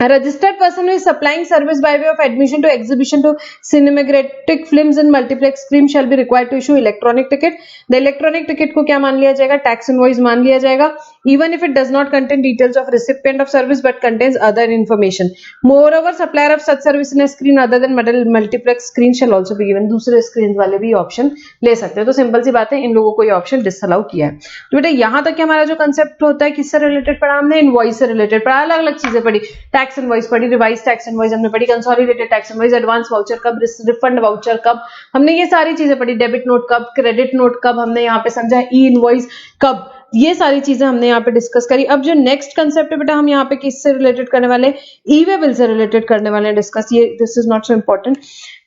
A registered person who is supplying service by way of admission to exhibition to cinematographic films in multiplex screen shall be required to issue electronic ticket. The electronic ticket को क्या मान लिया जाएगा, tax invoice मान लिया जाएगा, even if it does not contain details of recipient of service but contains other information. Moreover, supplier of such service in a screen other than multiplex screen shall also be given. दूसरे screen वाले भी option ले सकते हैं। तो simple सी बात है, इन लोगों को ये ऑप्शन डिसअलाउ किया है। तो बेटा यहाँ तक हमारा जो कंसेप्ट होता है किससे रिलेटेड पढ़ा हमने, इनवॉइस से रिलेटेड पढ़ा, अलग अलग चीजें पढ़ी, टैक्स इनवॉइस पढ़ी, रिवाइज टैक्स इनवॉइस हमने पढ़ी, consolidated tax invoice, advance voucher कब, रिफंड वाउचर कब, हमने ये सारी चीजें पढ़ी, डेबिट नोट कब, क्रेडिट नोट कब, हमने यहाँ पे समझा ई इनवॉइस कब, ये सारी चीजें हमने यहाँ पे डिस्कस करी। अब जो नेक्स्ट कंसेप्ट है बेटा, हम यहाँ पे किससे रिलेटेड करने वाले, ई वे बिल से रिलेटेड करने वाले हैं डिस्कस, ये this is not so important,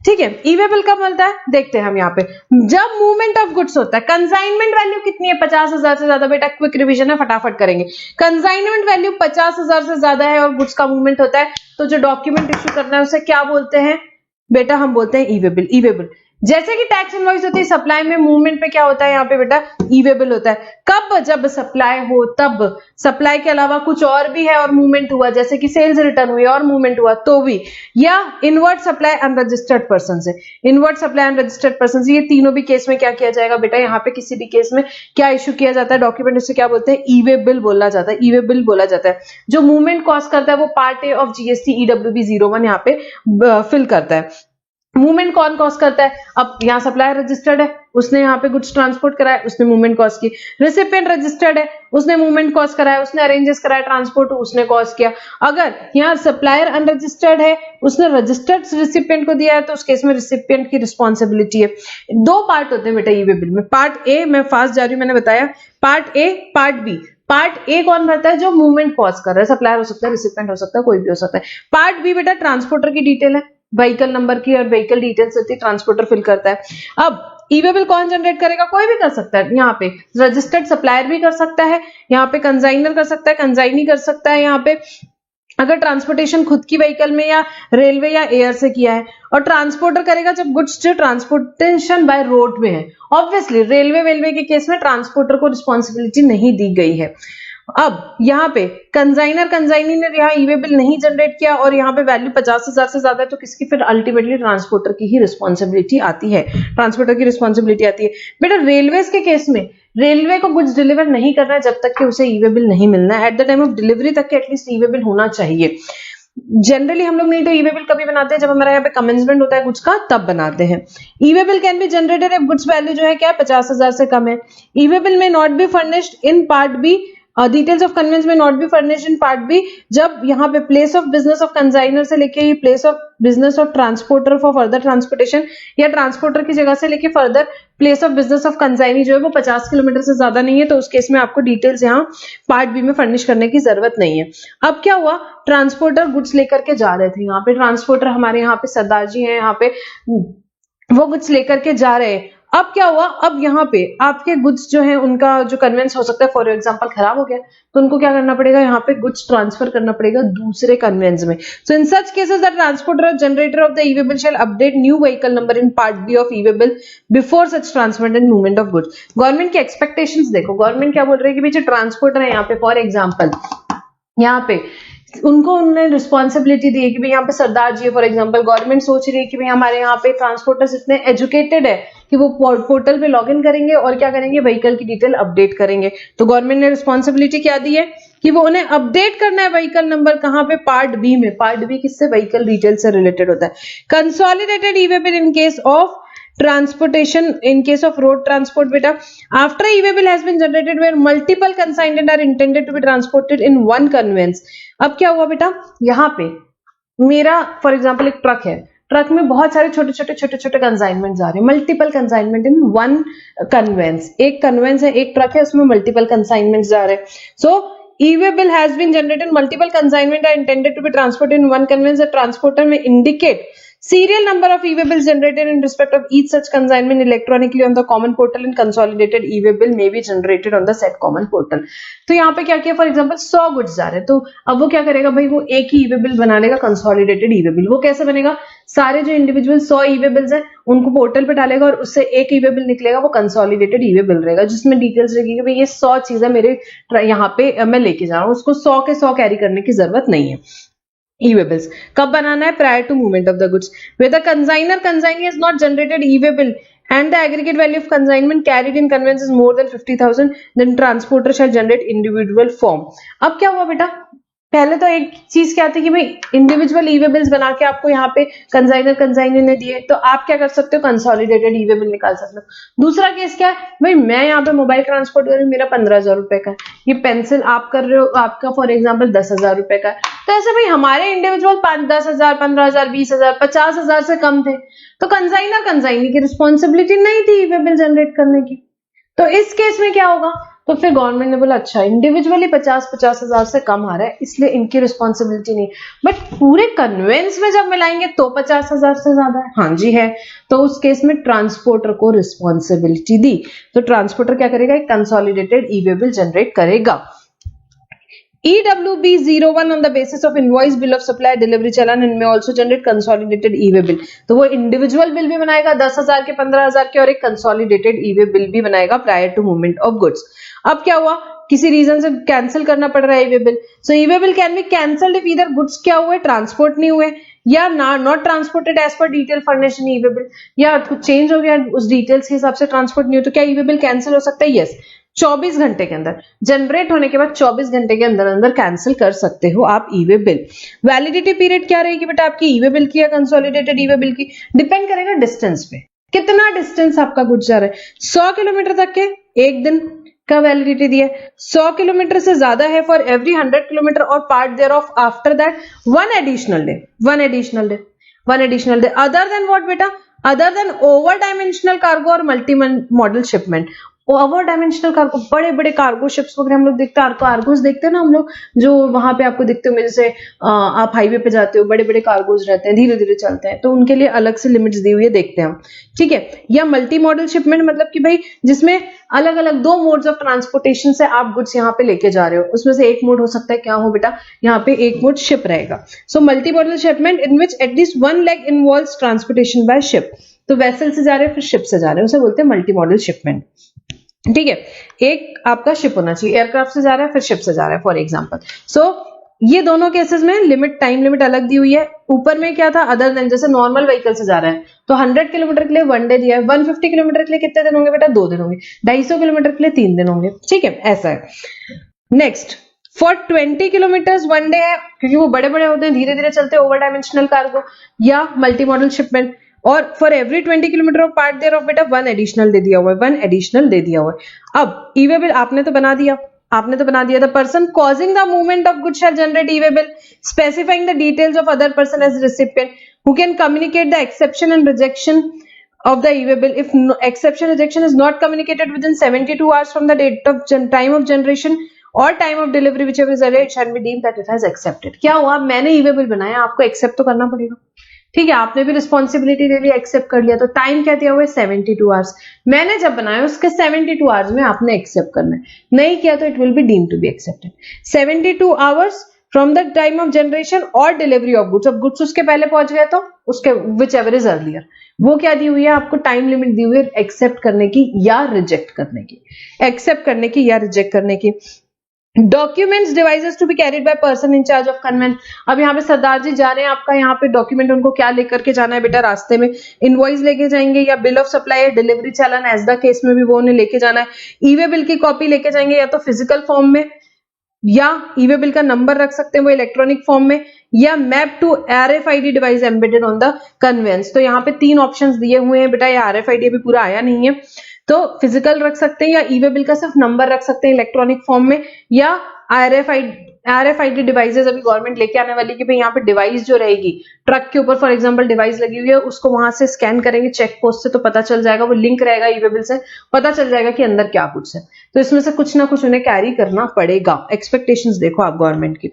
ठीक है। ई वे बिल कब मिलता है देखते हैं हम यहाँ पे, जब मूवमेंट ऑफ गुड्स होता है, कंसाइनमेंट वैल्यू कितनी है, 50,000 से ज्यादा, बेटा क्विक रिवीजन है, फटाफट करेंगे। कंसाइनमेंट वैल्यू 50,000 से ज्यादा है और गुड्स का मूवमेंट होता है, तो जो डॉक्यूमेंट इश्यू करना है उसे क्या बोलते हैं बेटा, हम बोलते हैं ई वे बिल। ई वे बिल जैसे कि टैक्स इनवॉइस होती है, सप्लाई में मूवमेंट पे क्या होता है यहाँ पे बेटा, ई वे बिल होता है। कब, जब सप्लाई हो तब, सप्लाई के अलावा कुछ और भी है और मूवमेंट हुआ, जैसे कि सेल्स रिटर्न हुई और मूवमेंट हुआ तो भी, या इनवर्ट सप्लाई अनरजिस्टर्ड पर्सन से, इनवर्ट सप्लाई अनरजिस्टर्ड पर्सन से, ये तीनों भी केस में क्या किया जाएगा बेटा, यहाँ पे किसी भी केस में क्या इश्यू किया जाता है डॉक्यूमेंट, उसे क्या बोलते हैं, ई वे बिल बोला जाता है, ई वे बिल बोला जाता है। जो मूवमेंट कॉस्ट करता है वो part A of GST EWB 01 यहाँ पे फिल करता है। मूवमेंट कौन कॉस्ट करता है, अब यहाँ सप्लायर रजिस्टर्ड है, उसने यहाँ पे गुड्स ट्रांसपोर्ट कराया, उसने मूवमेंट कॉस्ट की, रिसिपिएंट रजिस्टर्ड है, उसने मूवमेंट कॉस्ट कराया, उसने अरेंजेस कराया ट्रांसपोर्ट, उसने कॉस्ट किया। अगर यहाँ सप्लायर अनरजिस्टर्ड है, उसने रजिस्टर्ड रिसिपिएंट को दिया है, तो उस केस में रिसिपिएंट की रिस्पॉन्सिबिलिटी है। दो पार्ट होते हैं बेटा ई वे बिल में, पार्ट ए, मैं फास्ट जा रही हूँ, मैंने बताया part A, part B. Part A कौन भरता है, जो मूवमेंट कॉस्ट कर रहा है, सप्लायर हो सकता है, रिसिपिएंट हो सकता है, कोई भी हो सकता है। पार्ट बी बेटा ट्रांसपोर्टर की डिटेल है, व्हीकल नंबर की और व्हीकल डिटेल्स होती है, ट्रांसपोर्टर फिल करता है। अब ई वे बिल कौन जनरेट करेगा, कोई भी कर सकता है, यहाँ पे रजिस्टर्ड सप्लायर भी कर सकता है, यहाँ पे कंसाइनर कर सकता है, कंसाइनी कर सकता है, यहाँ पे अगर ट्रांसपोर्टेशन खुद की व्हीकल में या रेलवे या एयर से किया है, और ट्रांसपोर्टर करेगा जब गुड्स जो ट्रांसपोर्टेशन बाय रोड में है। ऑब्वियसली रेलवे के केस में ट्रांसपोर्टर को रिस्पॉन्सिबिलिटी नहीं दी गई है। अब यहाँ पे कंसाइनी ने यहाँ ई वे बिल नहीं जनरेट किया और यहाँ पे वैल्यू 50,000 से ज्यादा है, तो किसकी फिर अल्टीमेटली ट्रांसपोर्टर की ही रिस्पॉन्सिबिलिटी आती है, ट्रांसपोर्टर की रिस्पॉन्सिबिलिटी आती है। बेटा रेलवेज के केस में रेलवे को गुड्स डिलीवर नहीं करना है जब तक कि उसे ई वे बिल नहीं मिलना है, eight the time of delivery तक के एटलीस्ट ई वे बिल होना चाहिए। जनरली हम लोग नहीं तो ई वे बिल कभी बनाते हैं जब हमारा यहाँ पे कमेंसमेंट होता है गुड्स का, तब बनाते हैं। E way bill can be generated if goods value जो है क्या 50,000 से कम है। E way bill may not be furnished in part B, details of conveyance may not be furnished in part B, जब यहाँ पे place of business of consignor से लेके place of business of transporter for further transportation, या transporter की जगह से लेके further place of business of consignee जो है वो 50 किलोमीटर से ज्यादा नहीं है, तो उस केस में आपको डिटेल्स यहाँ पार्ट बी में फर्निश करने की जरूरत नहीं है। अब क्या हुआ, ट्रांसपोर्टर गुड्स लेकर के जा रहे थे, यहाँ पे ट्रांसपोर्टर हमारे यहाँ पे सरदार जी हैं, यहाँ पे वो गुड्स लेकर के जा रहे हैं। अब क्या हुआ, अब यहाँ पे आपके गुड्स जो है उनका जो कन्वेंस हो सकता है फॉर एग्जांपल खराब हो गया, तो उनको क्या करना पड़ेगा, यहाँ पे गुड्स ट्रांसफर करना पड़ेगा दूसरे कन्वेंस में। So in such cases the transporter और generator of the e way bill shall update new vehicle number in part B of e way bill before such transfer and movement of goods. Government की expectations देखो, government क्या बोल रही है कि भाई जो ट्रांसपोर्टर है यहाँ पे फॉर एग्जाम्पल यहाँ पे उनको उन्होंने रिस्पॉन्सिबिलिटी दी है कि भाई यहाँ पे सरदार जी है, फॉर एग्जांपल गवर्नमेंट सोच रही है कि भाई हमारे यहाँ पे ट्रांसपोर्टर्स इतने एजुकेटेड है कि वो पोर्टल पे लॉग इन करेंगे और क्या करेंगे, व्हीकल की डिटेल अपडेट करेंगे। तो गवर्नमेंट ने रिस्पॉन्सिबिलिटी क्या दी है कि वो उन्हें अपडेट करना है व्हीकल नंबर, कहाँ पे, पार्ट बी में। पार्ट बी किससे, व्हीकल डिटेल से रिलेटेड होता है। Consolidated E way bill in case of transportation, in case of road transport beta, after e-way bill has been generated where multiple consignment are intended to be transported in one conveyance। अब क्या हुआ बेटा, यहाँ पे मेरा for example एक truck है, truck में बहुत सारे छोटे छोटे कंसाइनमेंट जा रहे हैं, multiple consignment in one conveyance. एक कन्वेंस है, एक ट्रक है, उसमें मल्टीपल कंसाइनमेंट जा रहे हैं। सो e-way bill has been generated, multiple consignment are intended to be transported in one conveyance। The transporter may indicate serial number of e-way bills generated in respect of each such consignment electronically on the common portal, and consolidated e-way bill may be generated on the said common portal। तो यहाँ पे क्या किया, for example 100 goods जा रहे हैं, तो अब वो क्या करेगा भाई, वो एक ही e-way bill बना लेगा, कंसोलिडेटेड e-way bill। वो कैसे बनेगा, सारे जो इंडिविजुअल 100 e-way bills हैं उनको पोर्टल पे डालेगा और उससे एक e-way bill निकलेगा, वो कंसोलिडेटेड e-way bill रहेगा, जिसमें डिटेल्स रहेगी कि भाई ये 100 चीजें मेरे यहाँ पे मैं लेके जा रहा हूँ, उसको 100 के 100 कैरी करने की जरूरत नहीं है। e-way bills कब बनाना है, prior to movement of the goods, where the consignee has not generated e-way bill and the aggregate value of consignment carried in conveyance is more than 50,000, then transporter shall generate individual form। अब क्या हुआ बेटा, पहले तो एक चीज क्या थी कि भाई इंडिविजुअल ई-वे बिल्स बना के आपको यहाँ पे कंसाइनर ने दिए, तो आप क्या कर सकते हो, कंसोलिडेटेड ई-वे बिल निकाल सकते हो। दूसरा केस क्या है, भाई मैं यहाँ पे मोबाइल ट्रांसपोर्ट कर रही हूँ, मेरा 15,000 रुपए का है, ये पेंसिल आप कर रहे हो, आपका फॉर एग्जाम्पल 10,000 रुपए का है। तो ऐसे भाई हमारे इंडिविजुअल 10,000, 15,000, 20,000, 50,000 से कम थे, तो कंसाइनी की रिस्पॉन्सिबिलिटी नहीं थी ई-वे बिल जनरेट करने की। तो इस केस में क्या होगा, तो फिर गवर्नमेंट ने बोला अच्छा इंडिविजुअली 50,000 से कम आ रहा है, इसलिए इनकी रिस्पॉन्सिबिलिटी नहीं, बट पूरे कन्वेंस में जब मिलाएंगे तो 50,000 से ज्यादा है, हाँ जी है, तो उस केस में ट्रांसपोर्टर को रिस्पॉन्सिबिलिटी दी। तो ट्रांसपोर्टर क्या करेगा, एक कंसोलिडेटेड ई-वे बिल जनरेट करेगा। EWB 01 on the basis of invoice, bill of supply, delivery challan and may also generate consolidated e-way bill। तो वो इंडिविजुअल बिल भी बनाएगा 10,000 के, 15,000 के, और एक कंसोलिडेटेड ई-वे बिल भी बनाएगा prior to movement of goods. अब क्या हुआ, किसी रीजन से कैंसिल करना पड़ रहा है e way bill, so e way bill can be cancelled if either goods क्या हुए, ट्रांसपोर्ट नहीं हुए, या not transported as per detail furnished in e way bill, या कुछ चेंज हो गया उस डिटेल्स के हिसाब से ट्रांसपोर्ट नहीं हो, तो क्या ई-वे बिल कैंसिल हो सकता है, यस। 24 घंटे के अंदर, जनरेट होने के बाद 24 घंटे के अंदर अंदर कैंसिल कर सकते हो आप ई-वे बिल। वैलिडिटी पीरियड क्या रहेगी बेटा आपकी ई-वे बिल की या कंसोलिडेटेड ई-वे बिल की, डिपेंड करेगा डिस्टेंस पे, कितना डिस्टेंस आपका गुड्स जा रहा है। 100 किलोमीटर तक के 1 दिन का वैलिडिटी दिया है, 100 किलोमीटर से ज्यादा है फॉर एवरी 100 किलोमीटर और part there of after that 1 additional day. Other than what बेटा, other than over dimensional cargo और multi modal shipment. Over dimensional cargo, बड़े बड़े कार्गो शिप्स वगैरह हम लोग देखते हैं, कार्गोज देखते हैं ना हम लोग, जो वहां पे आपको दिखते होंगे, जैसे आप हाईवे पे जाते हो, बड़े बड़े कार्गोज रहते हैं, धीरे धीरे चलते हैं, तो उनके लिए अलग से लिमिट्स दी हुई है, देखते हैं हम, ठीक है। या मल्टी मॉडल शिपमेंट मतलब कि भाई जिसमें अलग अलग 2 मोड्स ऑफ ट्रांसपोर्टेशन से आप गुड्स यहाँ पे लेके जा रहे हो, उसमें से एक मोड हो सकता है क्या हो बेटा, यहाँ पे एक मोड शिप रहेगा। So multi modal shipment in which at least 1 leg involves transportation by ship, तो वेसल से जा रहे हैं फिर शिप से जा रहे हैं, उसे बोलते हैं मल्टी मॉडल शिपमेंट, ठीक है। एक आपका शिप होना चाहिए, एयरक्राफ्ट से जा रहा है फिर शिप से जा रहा है फॉर एग्जांपल। सो ये दोनों केसेस में लिमिट, टाइम लिमिट अलग दी हुई है। ऊपर में क्या था, अदर देन, जैसे नॉर्मल व्हीकल से जा रहा है तो 100 किलोमीटर के लिए 1 डे दिया है, 150 किलोमीटर के लिए कितने दिन होंगे बेटा, 2 दिन होंगे, 250 किलोमीटर के लिए 3 दिन होंगे, ठीक है, ऐसा है। नेक्स्ट, फॉर 20 किलोमीटर 1 डे है, क्योंकि वो बड़े बड़े होते हैं, धीरे धीरे चलते हैं, ओवर डायमेंशनल कार्गो या मल्टी मॉडल शिपमेंट। और for every 20 kilometre of part there of बेटा 1 एडिशनल दे दिया हुआ है, 1 एडिशनल दे दिया हुआ है। अब ई-वे बिल आपने तो बना दिया, the person causing the movement of goods shall generate e way bill specifying the details of other person as recipient who can communicate the exception and rejection of the e-way bill. If no, exception rejection is not communicated within 72 hours from the date of time of generation or time of delivery, whichever is earlier, it shall be deemed that it has accepted। क्या हुआ, मैंने e-way bill बनाया, आपको accept तो करना पड़ेगा, ठीक है, आपने भी रिस्पॉन्सिबिलिटी ले लिया, एक्सेप्ट कर लिया, तो टाइम क्या दिया हुआ है 72 आवर्स। मैंने जब बनाया उसके 72 आवर्स में आपने एक्सेप्ट करना है, नहीं किया तो it will be deemed to be accepted. 72 hours from the time of generation और डिलीवरी ऑफ गुड्स। अब गुड्स उसके पहले पहुंच गए तो उसके विच एवर इज अर्लियर, वो क्या दी हुई है आपको, टाइम लिमिट दी हुई है एक्सेप्ट करने की या रिजेक्ट करने की, एक्सेप्ट करने की या रिजेक्ट करने की। Documents devices to be carried by person in charge of conveyance. अब यहाँ पे सरदार जी जा रहे हैं, आपका यहाँ पे डॉक्यूमेंट उनको क्या लेकर के जाना है बेटा, रास्ते में इनवॉइस लेके जाएंगे या बिल ऑफ सप्लाई या delivery challan, as the case में भी वो उन्हें लेके जाना है। ई वे बिल की कॉपी लेके जाएंगे या तो फिजिकल फॉर्म में, या ई वे बिल का नंबर रख सकते हैं वो इलेक्ट्रॉनिक फॉर्म में, या map to RFID device embedded on the conveyance. तो यहाँ पे 3 ऑप्शंस दिए हुए हैं बेटा, ये RFID अभी पूरा आया नहीं है, तो फिजिकल रख सकते हैं या ई वे बिल का सिर्फ नंबर रख सकते हैं इलेक्ट्रॉनिक फॉर्म में, या RFID डिवाइसेस अभी गवर्नमेंट लेके आने वाली कि भाई यहाँ पे डिवाइस जो रहेगी ट्रक के ऊपर फॉर एग्जांपल डिवाइस लगी हुई है, उसको वहां से स्कैन करेंगे चेक पोस्ट से तो पता चल जाएगा, वो लिंक रहेगा ई वे बिल से, पता चल जाएगा कि अंदर क्या कुछ है। तो इसमें से कुछ ना कुछ उन्हें कैरी करना पड़ेगा। एक्सपेक्टेशंस देखो आप गवर्नमेंट की।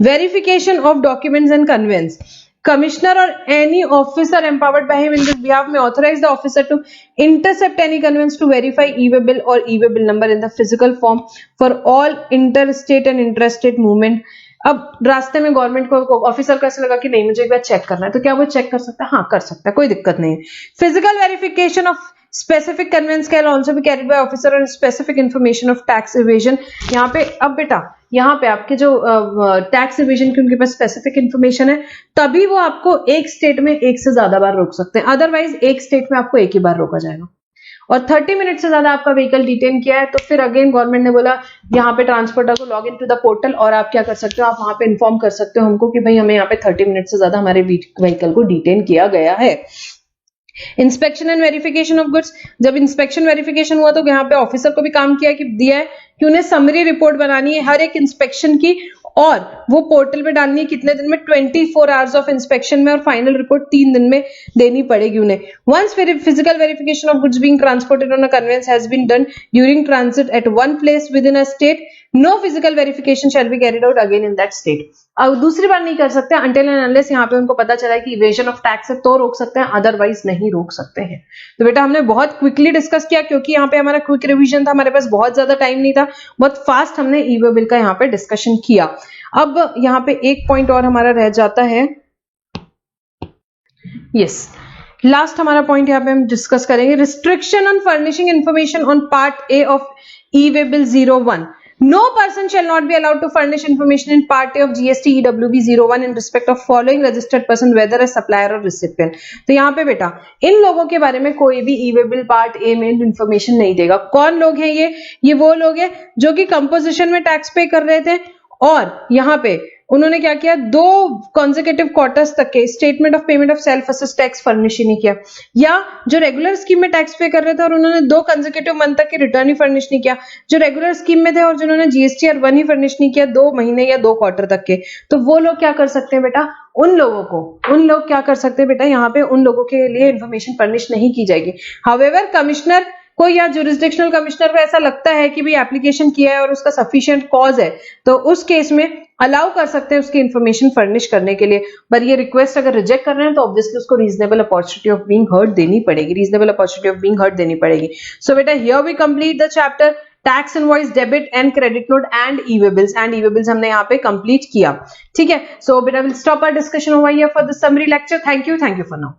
Verification of documents and conveyance, commissioner or any officer empowered by him in this behalf may authorize the officer to intercept any conveyance to verify e-way bill or e-way bill number in the physical form for all interstate and intrastate movement। अब रास्ते में government को officer को ऐसा लगा कि नहीं मुझे एक बार चेक करना है, तो क्या वो चेक कर सकता है? हाँ कर सकता है, कोई दिक्कत नहीं है। Physical verification of specific conveyance can also be carried by officer on specific information of tax evasion। यहाँ पे अब बेटा यहाँ पे आपके जो टैक्स इवेजन की उनके पास स्पेसिफिक इन्फॉर्मेशन है, तभी वो आपको एक स्टेट में एक से ज्यादा बार रोक सकते हैं, अदरवाइज एक स्टेट में आपको एक ही बार रोका जाएगा। और 30 मिनट से ज्यादा आपका व्हीकल डिटेन किया है तो फिर अगेन गवर्नमेंट ने बोला यहाँ पे ट्रांसपोर्टर को log in to the portal, और आप क्या कर सकते हो, आप वहां पे इन्फॉर्म कर सकते हो हमको कि भाई हमें यहाँ पे 30 मिनट से ज्यादा हमारे व्हीकल को डिटेन किया गया है। Inspection and verification of goods, जब इंस्पेक्शन वेरिफिकेशन हुआ तो यहाँ पे ऑफिसर को भी काम दिया है कि उन्हें समरी रिपोर्ट बनानी है हर एक इंस्पेक्शन की, और वो पोर्टल पे डालनी है कितने दिन में, 24 आवर्स ऑफ इंस्पेक्शन में, और फाइनल रिपोर्ट 3 दिन में देनी पड़ेगी उन्हें। Once physical verification of goods being transported on a conveyance has been done during transit at one place within a state, no physical verification shall be carried out again in that state. अब दूसरी बार नहीं कर सकते until and unless यहाँ पे उनको पता चला है कि इवेजन ऑफ टैक्स है तो रोक सकते हैं, अदरवाइज नहीं रोक सकते हैं। तो बेटा हमने बहुत क्विकली डिस्कस किया क्योंकि यहाँ पे हमारा क्विक रिवीजन था, हमारे पास बहुत ज्यादा टाइम नहीं था, बहुत फास्ट हमने ई वे बिल का यहाँ पे डिस्कशन किया। अब यहाँ पे एक पॉइंट और हमारा रह जाता है, यस लास्ट हमारा पॉइंट यहाँ पे हम डिस्कस करेंगे, restriction on furnishing information on part A of e way bill 01। No person shall not be allowed to furnish information in Part A of GST EWB 01 in respect of following registered person, whether as supplier or recipient। तो यहाँ पे बेटा इन लोगों के बारे में कोई भी ई वे बिल पार्ट ए में इंफॉर्मेशन नहीं देगा। कौन लोग हैं ये वो लोग हैं जो कि कंपोजिशन में टैक्स पे कर रहे थे और यहाँ पे उन्होंने क्या किया, 2 कॉन्जिक्यूटिव क्वार्टर्स तक के statement of payment of self assessed tax furnish ही नहीं किया, या जो रेगुलर स्कीम में टैक्स पे कर रहे थे और उन्होंने 2 कॉन्जिक्यूटिव मंथ तक के रिटर्न ही फर्निश नहीं किया, जो रेगुलर स्कीम में थे और जिन्होंने GSTR 1 ही फर्निश नहीं किया 2 महीने या 2 क्वार्टर तक के, तो वो लोग क्या कर सकते हैं बेटा, उन लोग क्या कर सकते हैं बेटा, यहाँ पे उन लोगों के लिए इन्फॉर्मेशन फर्निश नहीं की जाएगी। हाउएवर कमिश्नर को या जुरिस्डिक्शनल कमिश्नर को ऐसा लगता है कि भाई एप्लीकेशन किया है और उसका सफिशिएंट कॉज है, तो उस केस में अलाउ कर सकते हैं उसकी इंफॉर्मेशन फर्निश करने के लिए, पर ये रिक्वेस्ट अगर रिजेक्ट कर रहे हैं तो ऑब्वियसली उसको reasonable opportunity of being heard देनी पड़ेगी, सो बेटा here we complete the chapter tax invoice, debit and credit note and e way bills हमने यहाँ पे कंप्लीट किया। ठीक है, सो बेटा will stop our discussion over here for the summary lecture. Thank you for now.